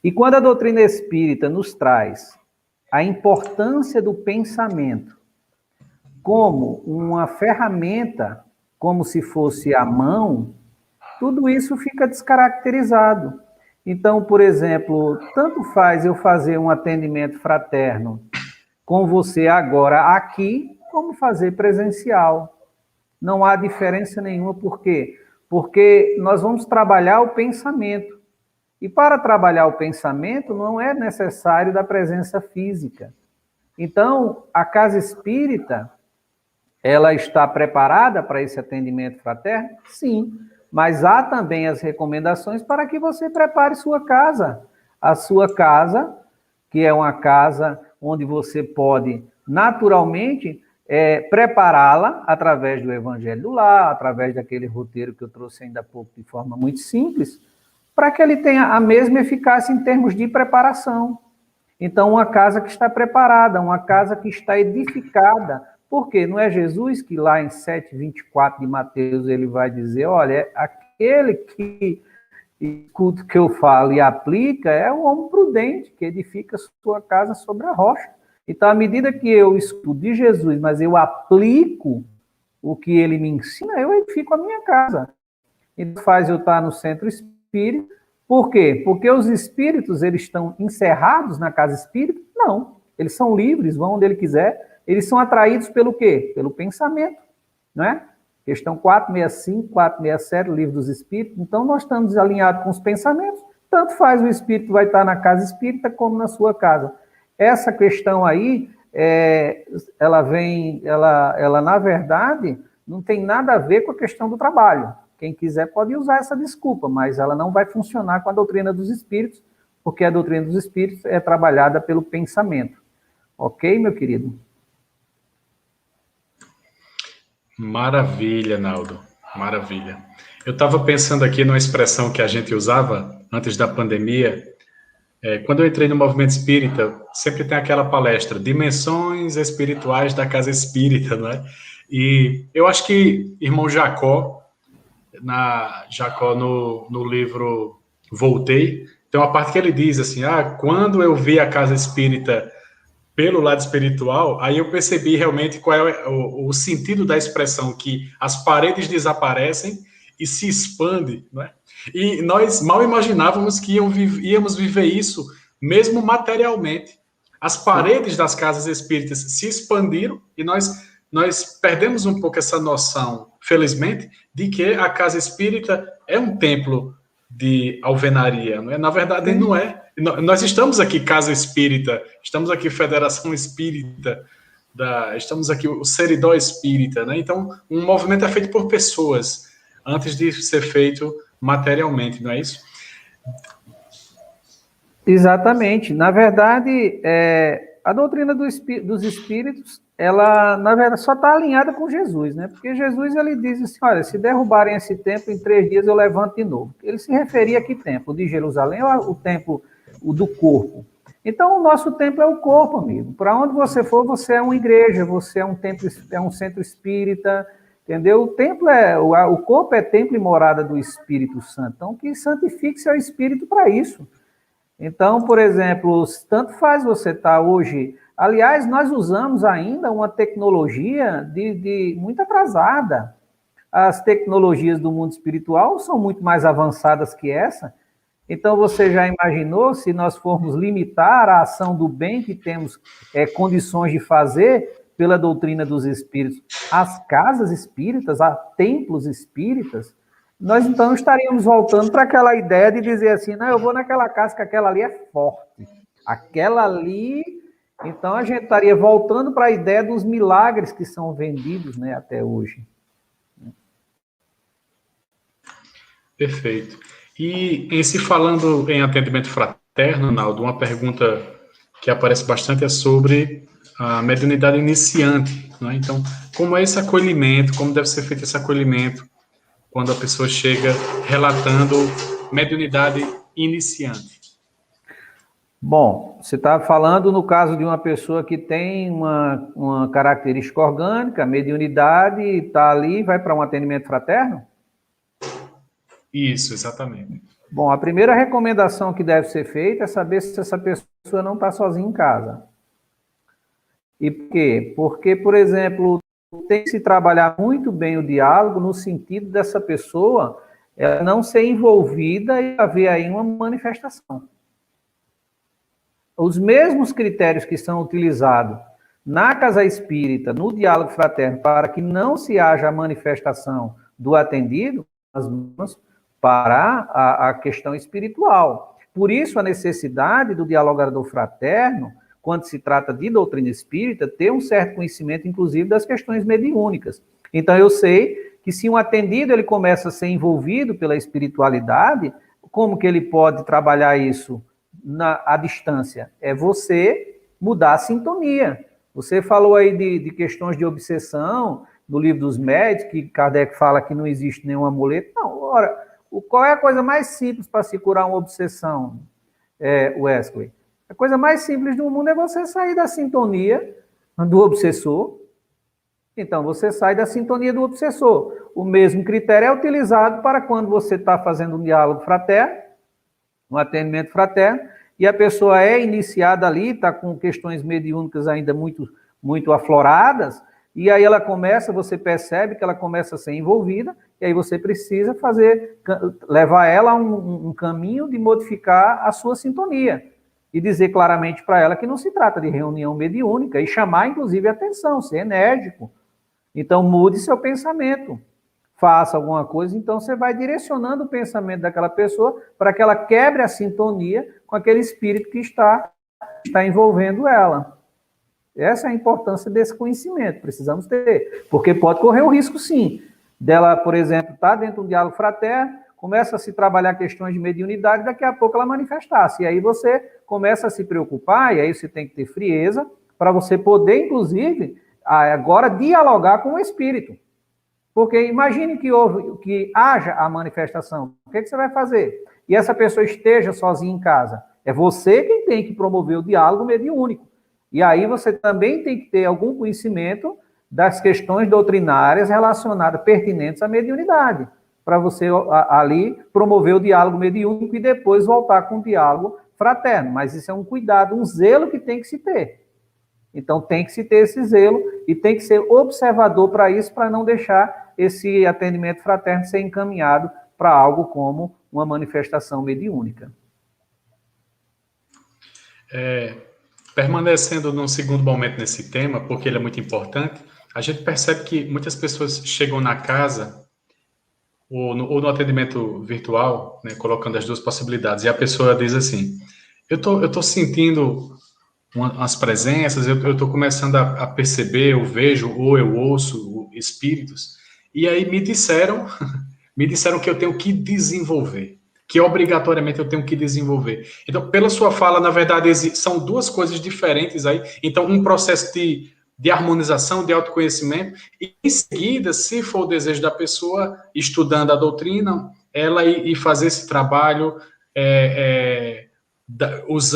E quando a doutrina espírita nos traz a importância do pensamento como uma ferramenta, como se fosse a mão, tudo isso fica descaracterizado. Então, por exemplo, tanto faz eu fazer um atendimento fraterno com você agora aqui, como fazer presencial. Não há diferença nenhuma. Por quê? Porque nós vamos trabalhar o pensamento. E para trabalhar o pensamento, não é necessário da presença física. Então, a casa espírita, ela está preparada para esse atendimento fraterno? Sim. Mas há também as recomendações para que você prepare sua casa. A sua casa, que é uma casa onde você pode, naturalmente, prepará-la através do Evangelho do Lar, através daquele roteiro que eu trouxe ainda há pouco de forma muito simples, para que ele tenha a mesma eficácia em termos de preparação. Então, uma casa que está preparada, uma casa que está edificada. Por quê? Não é Jesus que lá em 7:24 de Mateus ele vai dizer, olha, aquele que escuta o que eu falo e aplica é o homem prudente, que edifica sua casa sobre a rocha. Então, à medida que eu escuto de Jesus, mas eu aplico o que ele me ensina, eu edifico a minha casa. Isso faz eu estar no centro espírita. Por quê? Porque os espíritos, eles estão encerrados na casa espírita? Não. Eles são livres, vão onde ele quiser. Eles são atraídos pelo quê? Pelo pensamento, não é? Questão 465, 467, Livro dos Espíritos. Então, nós estamos alinhados com os pensamentos. Tanto faz o espírito vai estar na casa espírita como na sua casa. Essa questão aí, ela na verdade, não tem nada a ver com a questão do trabalho. Quem quiser pode usar essa desculpa, mas ela não vai funcionar com a doutrina dos espíritos, porque a doutrina dos espíritos é trabalhada pelo pensamento. Ok, meu querido? Maravilha, Naldo. Maravilha. Eu estava pensando aqui numa expressão que a gente usava antes da pandemia. Quando eu entrei no movimento espírita, sempre tem aquela palestra, Dimensões Espirituais da Casa Espírita, né? E eu acho que irmão Jacó, no livro Voltei, tem uma parte que ele diz assim, quando eu vi a casa espírita pelo lado espiritual, aí eu percebi realmente qual é o sentido da expressão, que as paredes desaparecem e se expande, né? E nós mal imaginávamos que íamos viver isso, mesmo materialmente. As paredes das casas espíritas se expandiram e nós perdemos um pouco essa noção, felizmente, de que a casa espírita é um templo de alvenaria, não é? Na verdade, não é. Nós estamos aqui, Casa Espírita, estamos aqui, Federação Espírita, estamos aqui, o Seridó Espírita, né? Então, um movimento é feito por pessoas, antes de ser feito materialmente, não é isso? Exatamente. Na verdade, a doutrina dos espíritos, ela, na verdade, só está alinhada com Jesus, né? Porque Jesus, ele diz assim, olha, se derrubarem esse templo, em 3 dias eu levanto de novo. Ele se referia a que templo? O de Jerusalém ou o templo do corpo? Então, o nosso templo é o corpo, amigo. Para onde você for, você é uma igreja, você é um templo, é um centro espírita, entendeu? O templo o corpo é templo e morada do Espírito Santo. Então, que santifique seu espírito para isso. Então, por exemplo, tanto faz você estar hoje... Aliás, nós usamos ainda uma tecnologia de muito atrasada. As tecnologias do mundo espiritual são muito mais avançadas que essa. Então, você já imaginou se nós formos limitar a ação do bem que temos condições de fazer pela doutrina dos espíritos, as casas espíritas, a templos espíritas, nós então estaríamos voltando para aquela ideia de dizer assim, não, eu vou naquela casa que aquela ali é forte, aquela ali... Então, a gente estaria voltando para a ideia dos milagres que são vendidos, né, até hoje. Perfeito. E em se falando em atendimento fraterno, Naldo, uma pergunta que aparece bastante é sobre a mediunidade iniciante, né? Então, como é esse acolhimento, como deve ser feito esse acolhimento quando a pessoa chega relatando mediunidade iniciante? Bom, você está falando no caso de uma pessoa que tem uma característica orgânica, mediunidade, está ali, vai para um atendimento fraterno? Isso, exatamente. Bom, a primeira recomendação que deve ser feita é saber se essa pessoa não está sozinha em casa. E por quê? Porque, por exemplo, tem que se trabalhar muito bem o diálogo no sentido dessa pessoa ela não ser envolvida e haver aí uma manifestação. Os mesmos critérios que são utilizados na casa espírita, no diálogo fraterno, para que não se haja a manifestação do atendido, as mãos para a questão espiritual. Por isso, a necessidade do dialogador fraterno, quando se trata de doutrina espírita, ter um certo conhecimento, inclusive, das questões mediúnicas. Então, eu sei que se um atendido ele começa a ser envolvido pela espiritualidade, como que ele pode trabalhar isso à distância? É você mudar a sintonia. Você falou aí de questões de obsessão, no livro dos médios, que Kardec fala que não existe nenhum amuleto. Não, ora... Qual é a coisa mais simples para se curar uma obsessão, Wesley? A coisa mais simples do mundo é você sair da sintonia do obsessor. Então, você sai da sintonia do obsessor. O mesmo critério é utilizado para quando você está fazendo um diálogo fraterno, um atendimento fraterno, e a pessoa é iniciada ali, está com questões mediúnicas ainda muito, muito afloradas, e aí ela começa, você percebe que ela começa a ser envolvida, e aí você precisa levar ela a um caminho de modificar a sua sintonia. E dizer claramente para ela que não se trata de reunião mediúnica, e chamar, inclusive, a atenção, ser enérgico. Então, mude seu pensamento. Faça alguma coisa, então você vai direcionando o pensamento daquela pessoa para que ela quebre a sintonia com aquele espírito que está envolvendo ela. Essa é a importância desse conhecimento, precisamos ter. Porque pode correr o risco, sim, dela, por exemplo, estar dentro de um diálogo fraterno, começa a se trabalhar questões de mediunidade, daqui a pouco ela manifestasse. E aí você começa a se preocupar, e aí você tem que ter frieza, para você poder, inclusive, agora dialogar com o espírito. Porque imagine que haja a manifestação. O que você vai fazer? E essa pessoa esteja sozinha em casa. É você quem tem que promover o diálogo mediúnico. E aí você também tem que ter algum conhecimento das questões doutrinárias relacionadas, pertinentes à mediunidade, para você ali promover o diálogo mediúnico e depois voltar com o diálogo fraterno. Mas isso é um cuidado, um zelo que tem que se ter. Então tem que se ter esse zelo e tem que ser observador para isso, para não deixar esse atendimento fraterno ser encaminhado para algo como uma manifestação mediúnica. Permanecendo num segundo momento nesse tema, porque ele é muito importante, a gente percebe que muitas pessoas chegam na casa ou no atendimento virtual, né, colocando as duas possibilidades, e a pessoa diz assim, eu tô sentindo umas presenças, eu tô começando a perceber, eu vejo, ou eu ouço espíritos, e aí me disseram que eu tenho que desenvolver, que obrigatoriamente eu tenho que desenvolver. Então, pela sua fala, na verdade, são duas coisas diferentes aí. Então, um processo de harmonização, de autoconhecimento, e em seguida, se for o desejo da pessoa, estudando a doutrina, ela e fazer esse trabalho,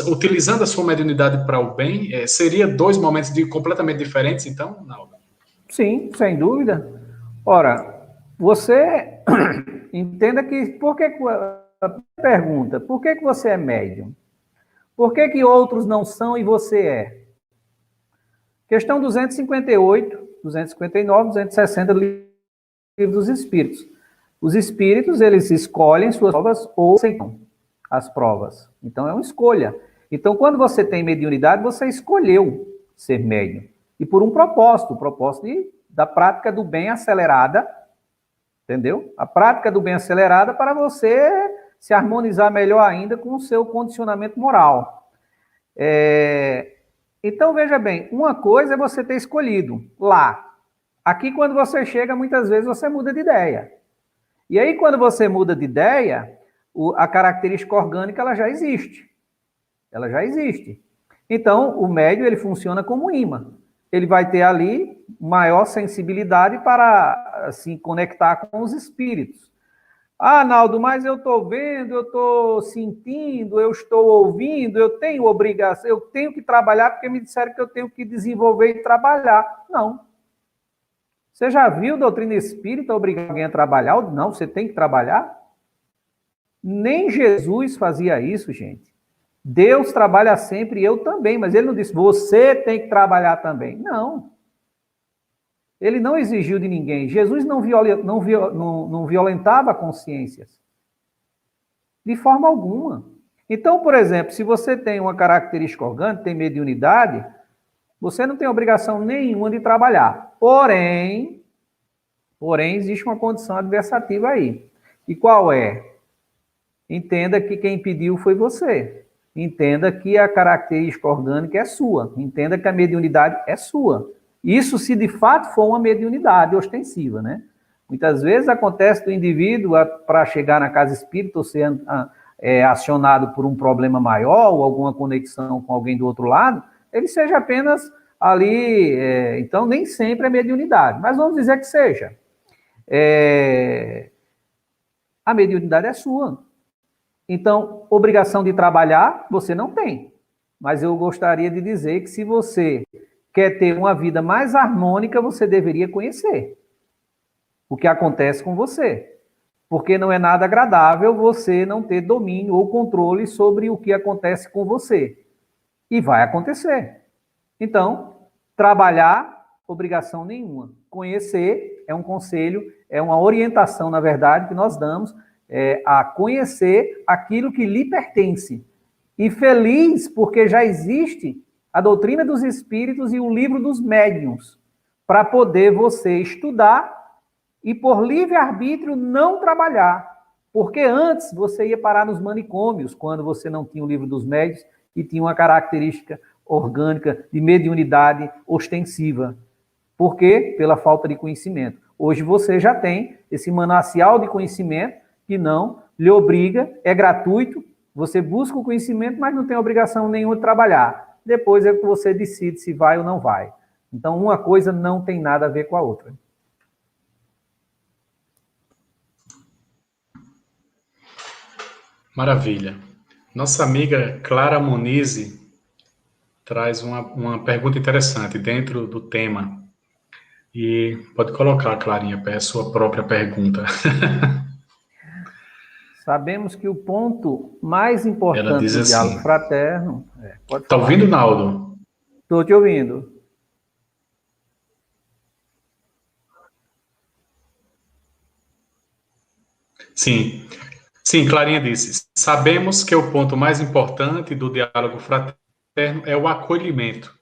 utilizando a sua mediunidade para o bem, seria dois momentos completamente diferentes, então, Naldo? Sim, sem dúvida. Ora, você entenda que, pergunta, por que você é médium? Por que outros não são e você é? Questão 258, 259, 260 do Livro dos Espíritos. Os espíritos, eles escolhem suas provas ou aceitam. as provas. Então, é uma escolha. Então, quando você tem mediunidade, você escolheu ser médium. E por um propósito, o propósito da prática do bem acelerada, entendeu? A prática do bem acelerada para você se harmonizar melhor ainda com o seu condicionamento moral. Então, veja bem, uma coisa é você ter escolhido lá. Aqui, quando você chega, muitas vezes você muda de ideia. E aí, quando você muda de ideia, a característica orgânica ela já existe. Ela já existe. Então, o médium ele funciona como imã. Ele vai ter ali maior sensibilidade para se conectar com os espíritos. Ah, Naldo, mas eu estou vendo, eu estou sentindo, eu estou ouvindo, eu tenho obrigação, eu tenho que trabalhar porque me disseram que eu tenho que desenvolver e trabalhar. Não. Você já viu doutrina espírita obrigar alguém a trabalhar? Não, você tem que trabalhar? Nem Jesus fazia isso, gente. Deus trabalha sempre e eu também, mas ele não disse, você tem que trabalhar também. Não. Ele não exigiu de ninguém. Jesus não violentava consciências. De forma alguma. Então, por exemplo, se você tem uma característica orgânica, tem mediunidade, você não tem obrigação nenhuma de trabalhar. Porém, existe uma condição adversativa aí. E qual é? Entenda que quem pediu foi você. Entenda que a característica orgânica é sua. Entenda que a mediunidade é sua. Isso se de fato for uma mediunidade ostensiva, né? Muitas vezes acontece do indivíduo, para chegar na casa espírita, ou ser acionado por um problema maior, ou alguma conexão com alguém do outro lado, ele seja apenas ali, então nem sempre é mediunidade, mas vamos dizer que seja. A mediunidade é sua. Então, obrigação de trabalhar, você não tem. Mas eu gostaria de dizer que se você quer ter uma vida mais harmônica, você deveria conhecer o que acontece com você. Porque não é nada agradável você não ter domínio ou controle sobre o que acontece com você. E vai acontecer. Então, trabalhar, obrigação nenhuma. Conhecer é um conselho, é uma orientação, na verdade, que nós damos a conhecer aquilo que lhe pertence. E feliz porque já existe a doutrina dos espíritos e o livro dos médiuns, para poder você estudar e por livre-arbítrio não trabalhar. Porque antes você ia parar nos manicômios, quando você não tinha o livro dos médiuns e tinha uma característica orgânica de mediunidade ostensiva. Por quê? Pela falta de conhecimento. Hoje você já tem esse manancial de conhecimento que não lhe obriga, é gratuito, você busca o conhecimento, mas não tem obrigação nenhuma de trabalhar. Depois é que você decide se vai ou não vai. Então, uma coisa não tem nada a ver com a outra. Maravilha. Nossa amiga Clara Monize traz uma pergunta interessante dentro do tema. E pode colocar, Clarinha, a sua própria pergunta. Sabemos que o ponto mais importante do assim, diálogo fraterno... pode tá falar. ouvindo, Naldo? Estou te ouvindo. Sim. Sim, Clarinha disse. Sabemos que o ponto mais importante do diálogo fraterno é o acolhimento.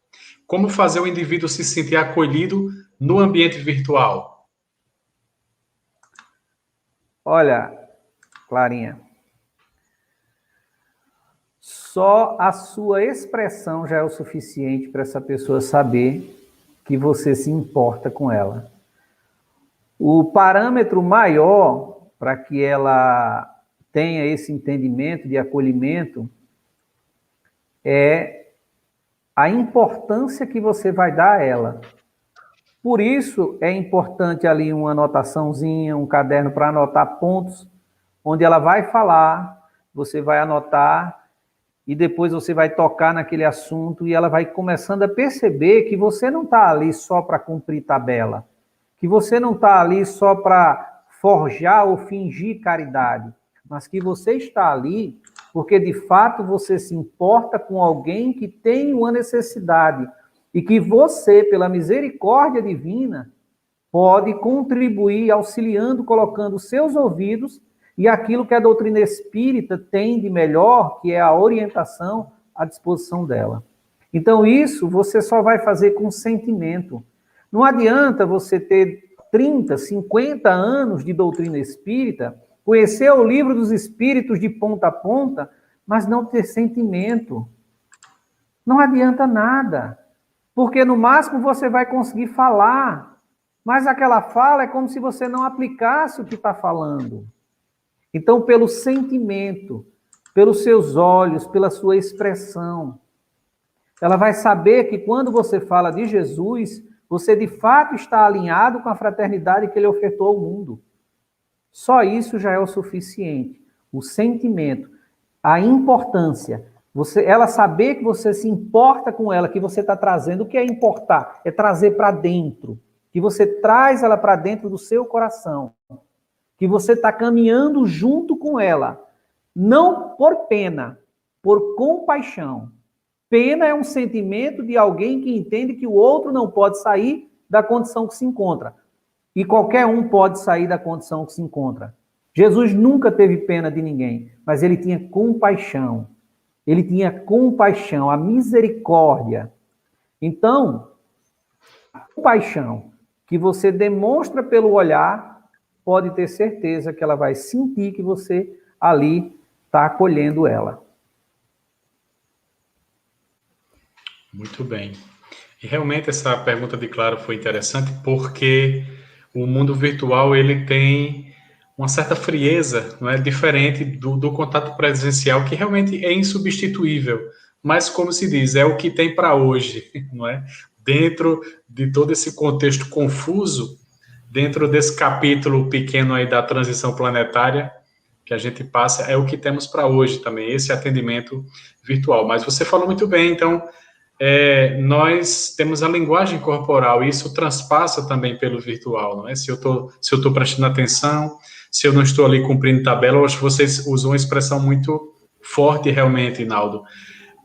Como fazer o indivíduo se sentir acolhido no ambiente virtual? Olha, Clarinha, só a sua expressão já é o suficiente para essa pessoa saber que você se importa com ela. O parâmetro maior para que ela tenha esse entendimento de acolhimento é a importância que você vai dar a ela. Por isso é importante ali uma anotaçãozinha, um caderno para anotar pontos, onde ela vai falar, você vai anotar, e depois você vai tocar naquele assunto, e ela vai começando a perceber que você não está ali só para cumprir tabela, que você não está ali só para forjar ou fingir caridade, mas que você está ali porque, de fato, você se importa com alguém que tem uma necessidade e que você, pela misericórdia divina, pode contribuir auxiliando, colocando seus ouvidos e aquilo que a doutrina espírita tem de melhor, que é a orientação à disposição dela. Então, isso você só vai fazer com sentimento. Não adianta você ter 30, 50 anos de doutrina espírita, conhecer o livro dos espíritos de ponta a ponta, mas não ter sentimento. Não adianta nada. Porque no máximo você vai conseguir falar, mas aquela fala é como se você não aplicasse o que está falando. Então, pelo sentimento, pelos seus olhos, pela sua expressão, ela vai saber que quando você fala de Jesus, você de fato está alinhado com a fraternidade que ele ofertou ao mundo. Só isso já é o suficiente. O sentimento, a importância, ela saber que você se importa com ela, que você está trazendo. O que é importar? É trazer para dentro. Que você traz ela para dentro do seu coração. Que você está caminhando junto com ela. Não por pena, por compaixão. Pena é um sentimento de alguém que entende que o outro não pode sair da condição que se encontra. E qualquer um pode sair da condição que se encontra. Jesus nunca teve pena de ninguém, mas ele tinha compaixão. Ele tinha compaixão, a misericórdia. Então, a compaixão que você demonstra pelo olhar, pode ter certeza que ela vai sentir que você ali está acolhendo ela. Muito bem. E realmente essa pergunta de Claro foi interessante porque o mundo virtual ele tem uma certa frieza, não é, diferente do contato presencial, que realmente é insubstituível. Mas, como se diz, é o que tem para hoje, não é? Dentro de todo esse contexto confuso, dentro desse capítulo pequeno aí da transição planetária que a gente passa, é o que temos para hoje também, esse atendimento virtual. Mas você falou muito bem, então, nós temos a linguagem corporal, e isso transpassa também pelo virtual, não é? Se eu estou prestando atenção, se eu não estou ali cumprindo tabela, eu acho que vocês usam uma expressão muito forte realmente, Naldo,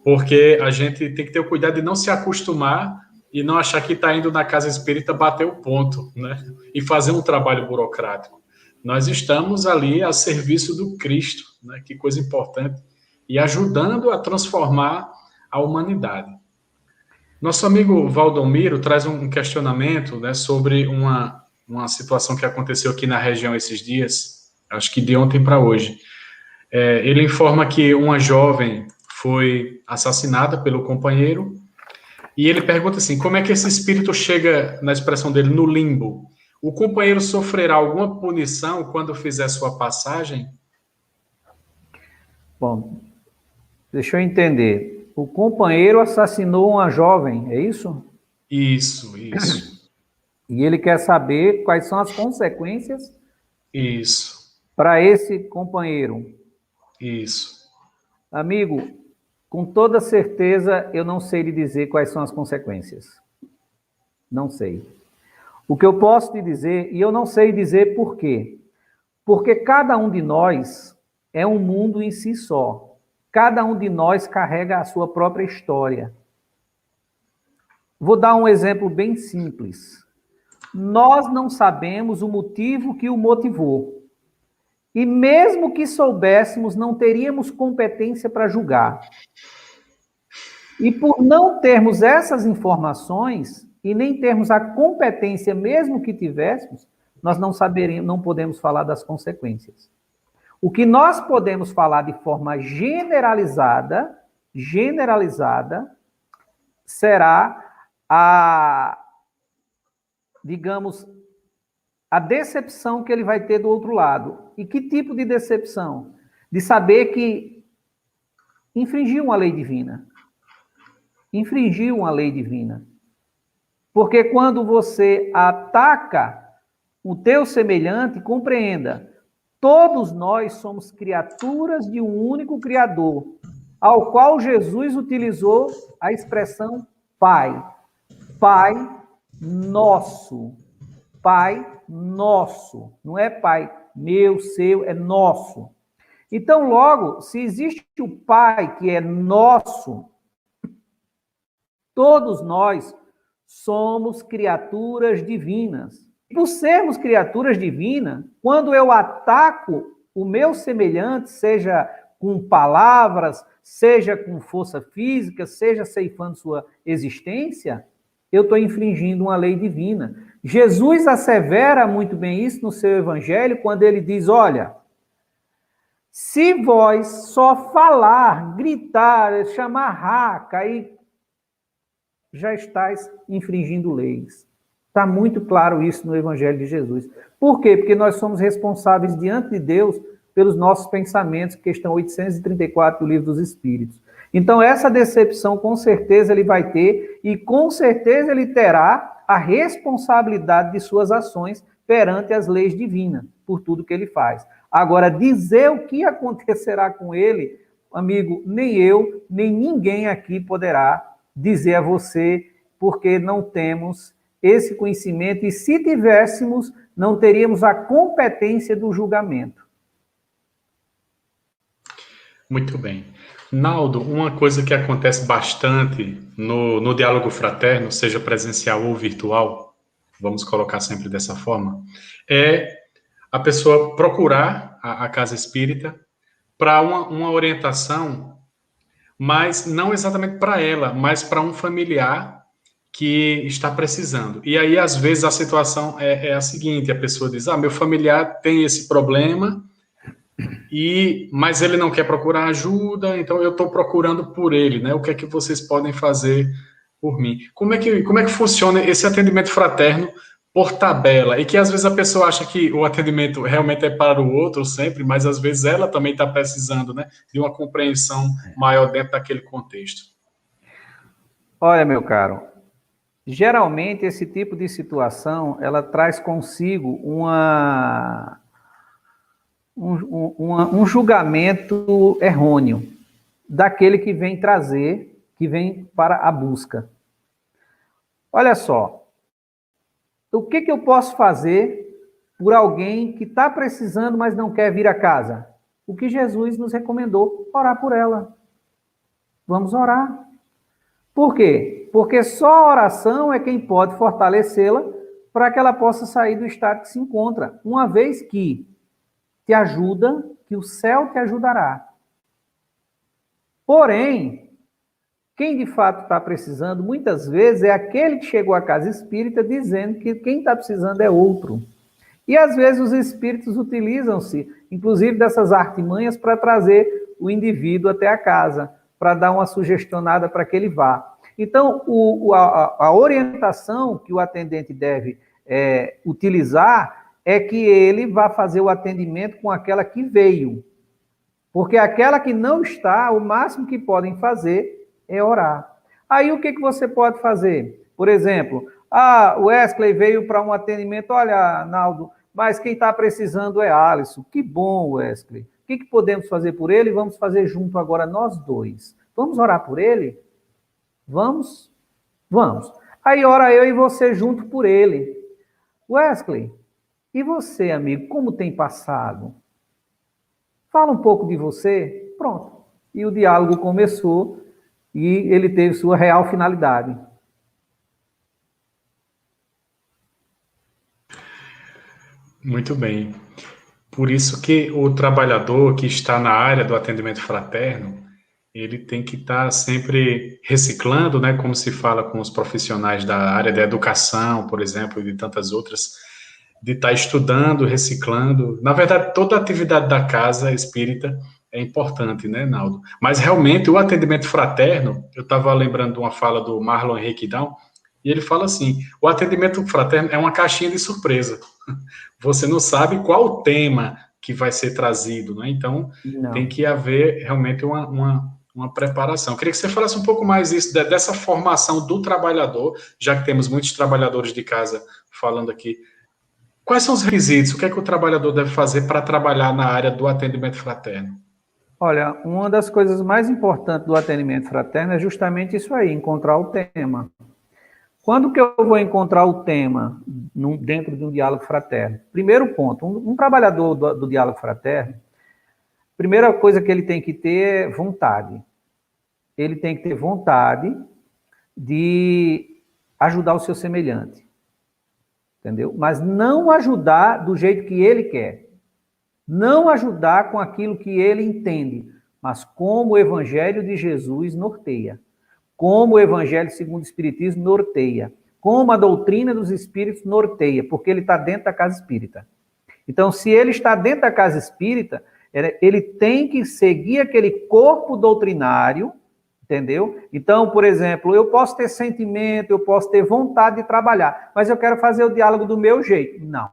porque a gente tem que ter o cuidado de não se acostumar e não achar que está indo na casa espírita bater o ponto, né? E fazer um trabalho burocrático. Nós estamos ali a serviço do Cristo, né? Que coisa importante, e ajudando a transformar a humanidade. Nosso amigo Valdomiro traz um questionamento, né, sobre uma situação que aconteceu aqui na região esses dias, acho que de ontem para hoje. Ele informa que uma jovem foi assassinada pelo companheiro, e ele pergunta assim, como é que esse espírito chega, na expressão dele, no limbo? O companheiro sofrerá alguma punição quando fizer sua passagem? Bom, deixa eu entender. O companheiro assassinou uma jovem, é isso? Isso. E ele quer saber quais são as consequências Isso. para esse companheiro. Isso. Amigo, com toda certeza eu não sei lhe dizer quais são as consequências. Não sei. O que eu posso te dizer, e eu não sei dizer por quê. Porque cada um de nós é um mundo em si só. Cada um de nós carrega a sua própria história. Vou dar um exemplo bem simples. Nós não sabemos o motivo que o motivou. E mesmo que soubéssemos, não teríamos competência para julgar. E por não termos essas informações, e nem termos a competência mesmo que tivéssemos, nós não podemos falar das consequências. O que nós podemos falar de forma generalizada, será digamos, a decepção que ele vai ter do outro lado. E que tipo de decepção? De saber que infringiu uma lei divina. Infringiu uma lei divina. Porque quando você ataca o teu semelhante, compreenda, todos nós somos criaturas de um único Criador, ao qual Jesus utilizou a expressão Pai. Pai nosso. Pai nosso. Não é Pai meu, seu, é nosso. Então, logo, se existe o Pai que é nosso, todos nós somos criaturas divinas. Por sermos criaturas divinas, quando eu ataco o meu semelhante, seja com palavras, seja com força física, seja ceifando sua existência, eu estou infringindo uma lei divina. Jesus assevera muito bem isso no seu evangelho, quando ele diz, olha, se vós só falar, gritar, chamar raca, aí já estáis infringindo leis. Está muito claro isso no evangelho de Jesus. Por quê? Porque nós somos responsáveis diante de Deus pelos nossos pensamentos, questão 834 do Livro dos Espíritos. Então, essa decepção, com certeza, ele vai ter, e com certeza ele terá a responsabilidade de suas ações perante as leis divinas, por tudo que ele faz. Agora, dizer o que acontecerá com ele, amigo, nem eu, nem ninguém aqui poderá dizer a você, porque não temos esse conhecimento, e se tivéssemos, não teríamos a competência do julgamento. Muito bem. Naldo, uma coisa que acontece bastante no diálogo fraterno, seja presencial ou virtual, vamos colocar sempre dessa forma, é a pessoa procurar a casa espírita para uma orientação, mas não exatamente para ela, mas para um familiar que está precisando. E aí, às vezes, a situação é a seguinte, a pessoa diz, meu familiar tem esse problema, mas ele não quer procurar ajuda, então eu estou procurando por ele, né? O que é que vocês podem fazer por mim? Como é que funciona esse atendimento fraterno por tabela? E que às vezes a pessoa acha que o atendimento realmente é para o outro sempre, mas às vezes ela também está precisando, né, de uma compreensão maior dentro daquele contexto. Olha, meu caro, geralmente esse tipo de situação, ela traz consigo um julgamento errôneo daquele que vem trazer, que vem para a busca. Olha só, o que eu posso fazer por alguém que está precisando, mas não quer vir a casa? O que Jesus nos recomendou, orar por ela. Vamos orar. Por quê? Porque só a oração é quem pode fortalecê-la para que ela possa sair do estado que se encontra, uma vez que te ajuda, que o céu te ajudará. Porém, quem de fato está precisando, muitas vezes, é aquele que chegou à casa espírita dizendo que quem está precisando é outro. E às vezes os espíritos utilizam-se, inclusive dessas artimanhas, para trazer o indivíduo até a casa, para dar uma sugestionada para que ele vá. Então, a orientação que o atendente deve utilizar é que ele vá fazer o atendimento com aquela que veio. Porque aquela que não está, o máximo que podem fazer é orar. Aí o que você pode fazer? Por exemplo, o Wesley veio para um atendimento, olha, Naldo, mas quem está precisando é Alisson. Que bom, Wesley. O que podemos fazer por ele? Vamos fazer junto agora nós dois. Vamos orar por ele? Vamos? Vamos. Aí ora eu e você junto por ele. Wesley, e você, amigo, como tem passado? Fala um pouco de você. Pronto. E o diálogo começou e ele teve sua real finalidade. Muito bem. Por isso que o trabalhador que está na área do atendimento fraterno, ele tem que estar sempre reciclando, né, como se fala com os profissionais da área da educação, por exemplo, e de tantas outras, de estar estudando, reciclando. Na verdade, toda a atividade da casa espírita é importante, né, Naldo? Mas, realmente, o atendimento fraterno, eu estava lembrando de uma fala do Marlon Henrique Down, e ele fala assim, o atendimento fraterno é uma caixinha de surpresa. Você não sabe qual o tema que vai ser trazido, né? Então, tem que haver realmente uma preparação. Eu queria que você falasse um pouco mais isso, dessa formação do trabalhador, já que temos muitos trabalhadores de casa falando aqui. Quais são os requisitos? O que é que o trabalhador deve fazer para trabalhar na área do atendimento fraterno? Olha, uma das coisas mais importantes do atendimento fraterno é justamente isso aí, encontrar o tema. Quando que eu vou encontrar o tema dentro de um diálogo fraterno? Primeiro ponto, um trabalhador do diálogo fraterno, primeira coisa que ele tem que ter é vontade. Ele tem que ter vontade de ajudar o seu semelhante. Entendeu? Mas não ajudar do jeito que ele quer. Não ajudar com aquilo que ele entende, mas como o Evangelho de Jesus norteia. Como o Evangelho segundo o Espiritismo norteia. Como a doutrina dos Espíritos norteia, porque ele está dentro da casa espírita. Então, se ele está dentro da casa espírita, ele tem que seguir aquele corpo doutrinário, entendeu? Então, por exemplo, eu posso ter sentimento, eu posso ter vontade de trabalhar, mas eu quero fazer o diálogo do meu jeito. Não.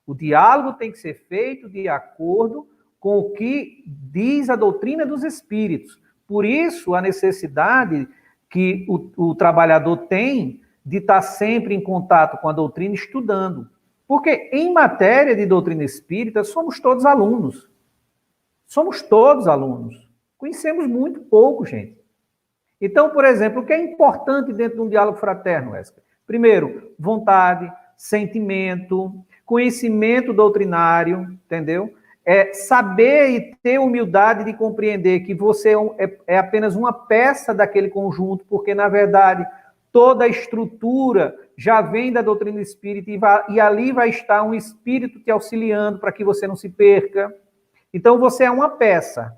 O diálogo tem que ser feito de acordo com o que diz a doutrina dos espíritos. Por isso, a necessidade que o trabalhador tem de estar sempre em contato com a doutrina, estudando. Porque em matéria de doutrina espírita, somos todos alunos. Somos todos alunos. Conhecemos muito pouco, gente. Então, por exemplo, o que é importante dentro de um diálogo fraterno, Wesley? Primeiro, vontade, sentimento, conhecimento doutrinário, entendeu? Saber e ter humildade de compreender que você é apenas uma peça daquele conjunto, porque, na verdade, toda a estrutura já vem da doutrina espírita e ali vai estar um espírito te auxiliando para que você não se perca. Então, você é uma peça.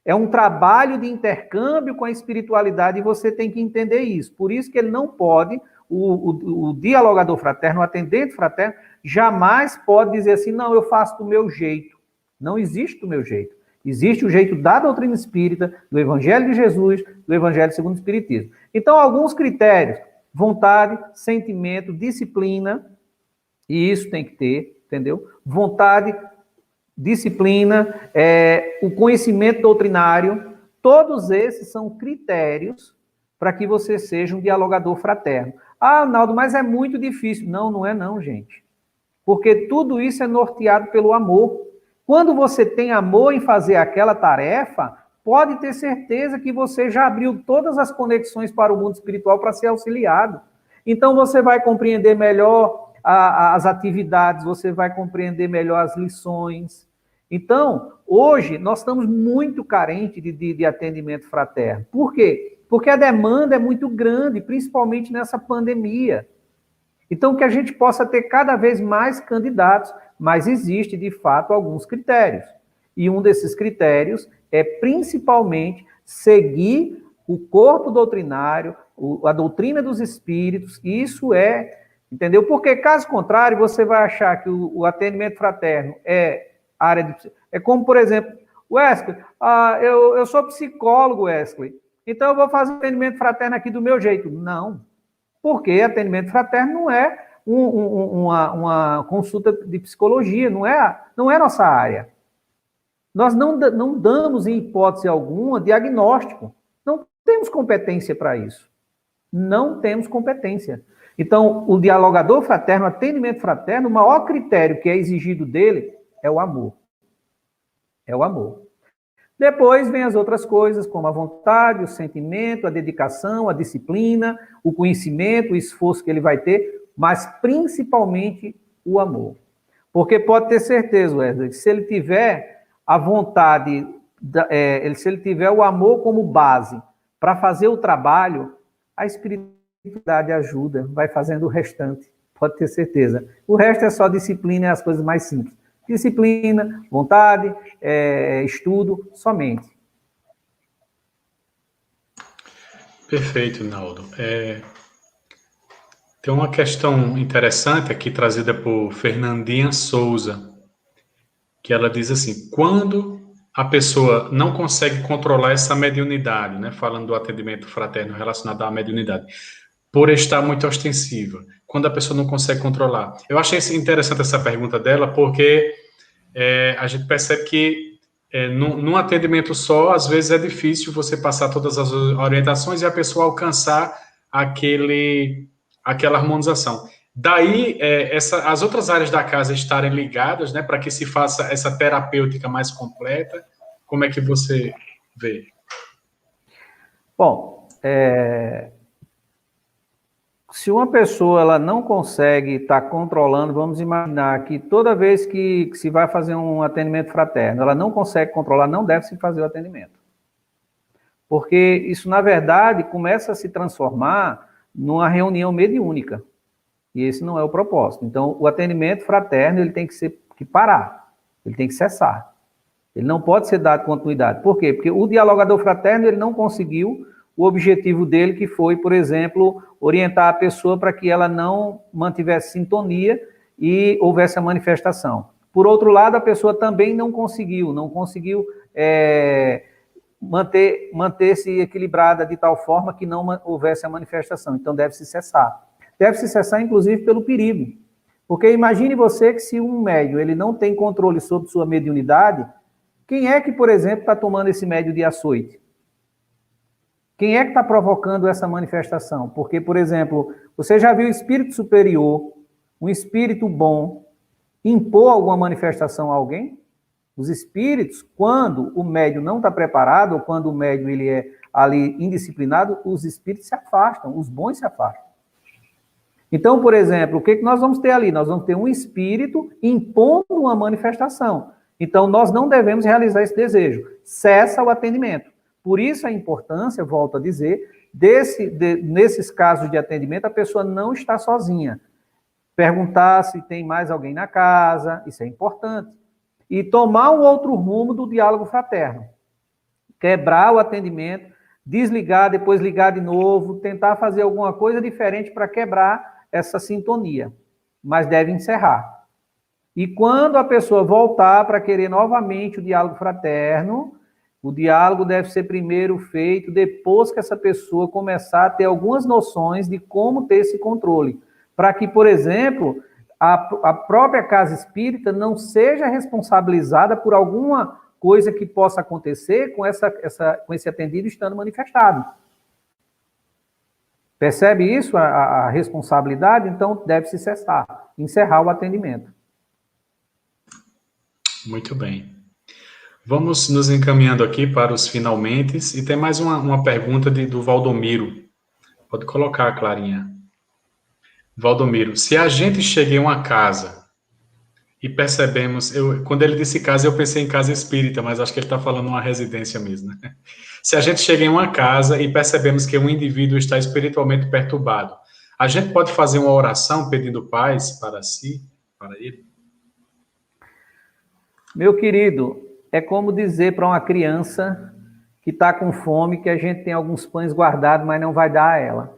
É um trabalho de intercâmbio com a espiritualidade e você tem que entender isso. Por isso que ele não pode, o dialogador fraterno, o atendente fraterno, jamais pode dizer assim, não, eu faço do meu jeito. Não existe do meu jeito. Existe o jeito da doutrina espírita, do Evangelho de Jesus, do Evangelho segundo o Espiritismo. Então, alguns critérios, vontade, sentimento, disciplina, e isso tem que ter, entendeu? Vontade, disciplina, o conhecimento doutrinário, todos esses são critérios para que você seja um dialogador fraterno. Ah, Arnaldo, mas é muito difícil. Não, não é não, gente. Porque tudo isso é norteado pelo amor. Quando você tem amor em fazer aquela tarefa, pode ter certeza que você já abriu todas as conexões para o mundo espiritual para ser auxiliado. Então você vai compreender melhor as atividades, você vai compreender melhor as lições. Então, hoje, nós estamos muito carentes de atendimento fraterno. Por quê? Porque a demanda é muito grande, principalmente nessa pandemia. Então, que a gente possa ter cada vez mais candidatos, mas existe, de fato, alguns critérios. E um desses critérios é, principalmente, seguir o corpo doutrinário, a doutrina dos espíritos, isso entendeu? Porque, caso contrário, você vai achar que o atendimento fraterno é área de... É como, por exemplo, Wesley, eu sou psicólogo, Wesley, então eu vou fazer atendimento fraterno aqui do meu jeito. Não. Porque atendimento fraterno não é uma consulta de psicologia, não é nossa área. Nós não damos, em hipótese alguma, diagnóstico. Não temos competência para isso. Não temos competência. Então, o dialogador fraterno, o atendimento fraterno, o maior critério que é exigido dele é o amor. É o amor. Depois vem as outras coisas, como a vontade, o sentimento, a dedicação, a disciplina, o conhecimento, o esforço que ele vai ter, mas principalmente o amor. Porque pode ter certeza, Wesley, se ele tiver a vontade, se ele tiver o amor como base para fazer o trabalho, a espiritualidade ajuda, vai fazendo o restante, pode ter certeza. O resto é só disciplina e as coisas mais simples. Disciplina, vontade, estudo, somente. Perfeito, Naldo. Tem uma questão interessante aqui trazida por Fernandinha Souza, que ela diz assim, quando a pessoa não consegue controlar essa mediunidade, né, falando do atendimento fraterno relacionado à mediunidade, por estar muito ostensiva, quando a pessoa não consegue controlar. Eu achei interessante essa pergunta dela, porque a gente percebe que num atendimento só, às vezes é difícil você passar todas as orientações e a pessoa alcançar aquela harmonização. Daí, as outras áreas da casa estarem ligadas, né, para que se faça essa terapêutica mais completa. Como é que você vê? Bom, se uma pessoa ela não consegue estar controlando, vamos imaginar que toda vez que se vai fazer um atendimento fraterno, ela não consegue controlar, não deve se fazer o atendimento. Porque isso, na verdade, começa a se transformar numa reunião mediúnica. E esse não é o propósito. Então, o atendimento fraterno ele tem que parar. Ele tem que cessar. Ele não pode ser dado continuidade. Por quê? Porque o dialogador fraterno, ele não conseguiu o objetivo dele, que foi, por exemplo, orientar a pessoa para que ela não mantivesse sintonia e houvesse a manifestação. Por outro lado, a pessoa também não conseguiu manter-se equilibrada de tal forma que não houvesse a manifestação. Então, deve-se cessar. Deve-se cessar, inclusive, pelo perigo. Porque imagine você que se um médium ele não tem controle sobre sua mediunidade, quem é que, por exemplo, está tomando esse médium de açoite? Quem é que está provocando essa manifestação? Porque, por exemplo, você já viu o espírito superior, um espírito bom, impor alguma manifestação a alguém? Os espíritos, quando o médium não está preparado, ou quando o médium ele é ali indisciplinado, os espíritos se afastam, os bons se afastam. Então, por exemplo, o que nós vamos ter ali? Nós vamos ter um espírito impondo uma manifestação. Então, nós não devemos realizar esse desejo. Cessa o atendimento. Por isso a importância, volto a dizer, nesses casos de atendimento, a pessoa não está sozinha. Perguntar se tem mais alguém na casa, isso é importante. E tomar um outro rumo do diálogo fraterno. Quebrar o atendimento, desligar, depois ligar de novo, tentar fazer alguma coisa diferente para quebrar essa sintonia. Mas deve encerrar. E quando a pessoa voltar para querer novamente o diálogo fraterno, o diálogo deve ser primeiro feito depois que essa pessoa começar a ter algumas noções de como ter esse controle. Para que, por exemplo, a própria casa espírita não seja responsabilizada por alguma coisa que possa acontecer com esse atendido estando manifestado. Percebe isso, a responsabilidade? Então, deve-se cessar, encerrar o atendimento. Muito bem. Vamos nos encaminhando aqui para os finalmente, e tem mais uma pergunta do Valdomiro. Pode colocar, Clarinha. Valdomiro, se a gente chega em uma casa e percebemos, quando ele disse casa, eu pensei em casa espírita, mas acho que ele está falando uma residência mesmo, né? Se a gente chega em uma casa e percebemos que um indivíduo está espiritualmente perturbado, a gente pode fazer uma oração pedindo paz para si, para ele? Meu querido, é como dizer para uma criança que está com fome que a gente tem alguns pães guardados, mas não vai dar a ela.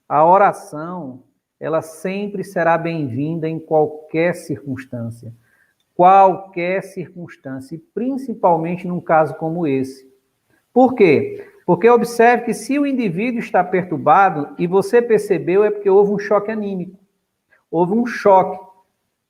A oração, ela sempre será bem-vinda em qualquer circunstância. Qualquer circunstância, e principalmente num caso como esse. Por quê? Porque observe que se o indivíduo está perturbado e você percebeu, é porque houve um choque anímico. Houve um choque.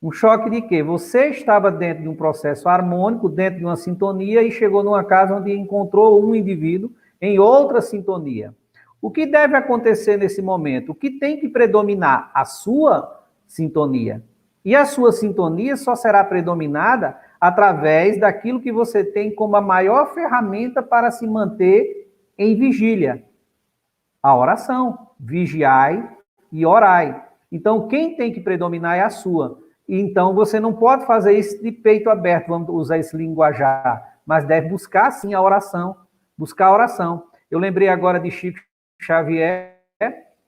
Um choque de quê? Você estava dentro de um processo harmônico, dentro de uma sintonia, e chegou numa casa onde encontrou um indivíduo em outra sintonia. O que deve acontecer nesse momento? O que tem que predominar? A sua sintonia. E a sua sintonia só será predominada através daquilo que você tem como a maior ferramenta para se manter em vigília. A oração. Vigiai e orai. Então, quem tem que predominar é a sua. Então, você não pode fazer isso de peito aberto, vamos usar esse linguajar, mas deve buscar, sim, a oração. Buscar a oração. Eu lembrei agora de Chico Xavier,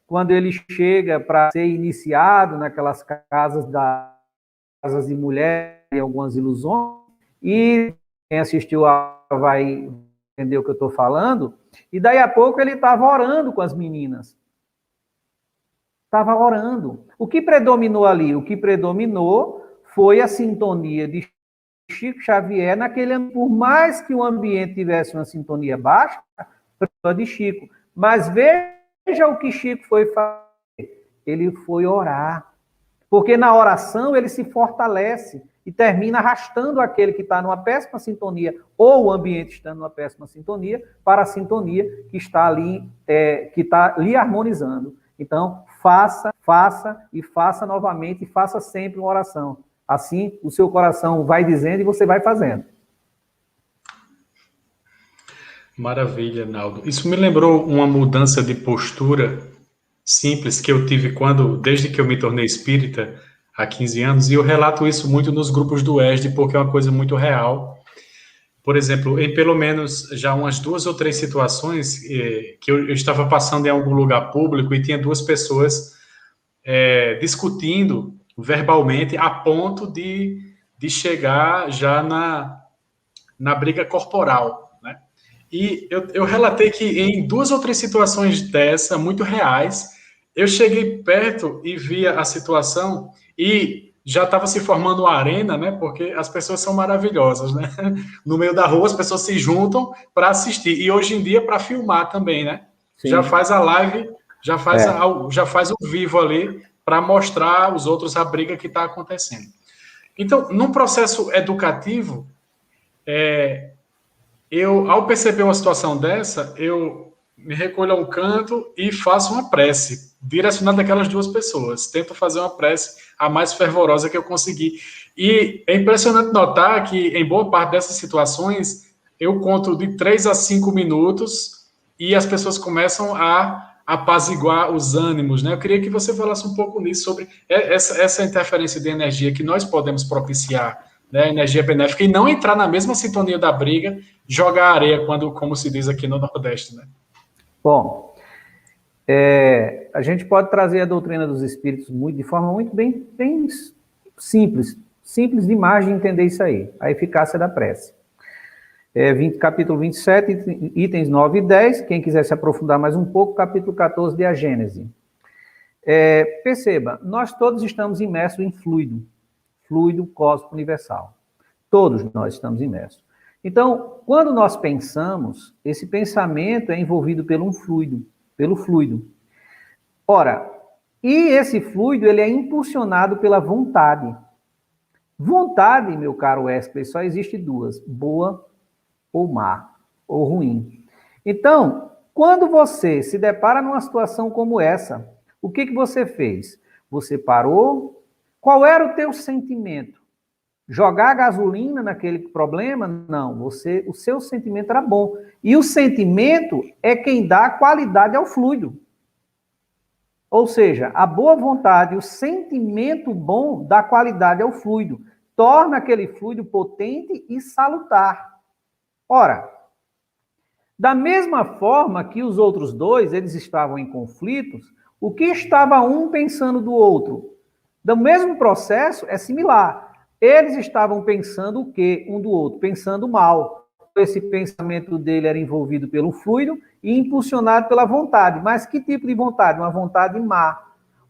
quando ele chega para ser iniciado naquelas casas de mulher e algumas ilusões, e quem assistiu vai entender o que eu estou falando, e daí a pouco ele estava orando com as meninas. Estava orando. O que predominou ali? O que predominou foi a sintonia de Chico Xavier naquele ambiente. Por mais que o ambiente tivesse uma sintonia baixa, de Chico. Mas veja o que Chico foi fazer. Ele foi orar. Porque na oração ele se fortalece e termina arrastando aquele que está numa péssima sintonia, ou o ambiente está numa péssima sintonia, para a sintonia que está ali, que está lhe harmonizando. Então, faça e faça novamente, e faça sempre uma oração. Assim, o seu coração vai dizendo e você vai fazendo. Maravilha, Naldo. Isso me lembrou uma mudança de postura simples que eu tive desde que eu me tornei espírita, há 15 anos, e eu relato isso muito nos grupos do ESD, porque é uma coisa muito real. Por exemplo, em pelo menos já umas 2 ou 3 situações que eu estava passando em algum lugar público e tinha 2 pessoas discutindo verbalmente, a ponto de chegar já na briga corporal, né? E eu relatei que em 2 ou 3 situações dessa, muito reais, eu cheguei perto e via a situação e já estava se formando uma arena, né? Porque as pessoas são maravilhosas, né? No meio da rua, as pessoas se juntam para assistir. E hoje em dia, para filmar também, né? Já Sim. faz a live, É. já faz o vivo ali para mostrar aos outros a briga que está acontecendo. Então, num processo educativo, eu, ao perceber uma situação dessa, eu me recolho a um canto e faço uma prece, direcionada àquelas 2 pessoas. Tento fazer uma prece a mais fervorosa que eu conseguir. E é impressionante notar que, em boa parte dessas situações, eu conto de 3 a 5 minutos e as pessoas começam a apaziguar os ânimos, né? Eu queria que você falasse um pouco nisso, sobre essa interferência de energia que nós podemos propiciar, né? Energia benéfica, e não entrar na mesma sintonia da briga, jogar areia, quando, como se diz aqui no Nordeste, né? Bom, a gente pode trazer a doutrina dos espíritos de forma muito bem simples demais de entender isso aí, a eficácia da prece. Capítulo 27, itens 9 e 10, quem quiser se aprofundar mais um pouco, capítulo 14 de A Gênese. Perceba, nós todos estamos imersos em fluido cósmico universal. Todos nós estamos imersos. Então, quando nós pensamos, esse pensamento é envolvido pelo fluido. Ora, e esse fluido, ele é impulsionado pela vontade. Vontade, meu caro Wesley, só existe 2, boa ou má, ou ruim. Então, quando você se depara numa situação como essa, o que você fez? Você parou? Qual era o teu sentimento? Jogar gasolina naquele problema? Não, o seu sentimento era bom. E o sentimento é quem dá qualidade ao fluido. Ou seja, a boa vontade, o sentimento bom dá qualidade ao fluido, torna aquele fluido potente e salutar. Ora, da mesma forma que os outros 2, eles estavam em conflitos, o que estava um pensando do outro? Do mesmo processo é similar. Eles estavam pensando o quê? Um do outro? Pensando mal. Esse pensamento dele era envolvido pelo fluido e impulsionado pela vontade. Mas que tipo de vontade? Uma vontade má.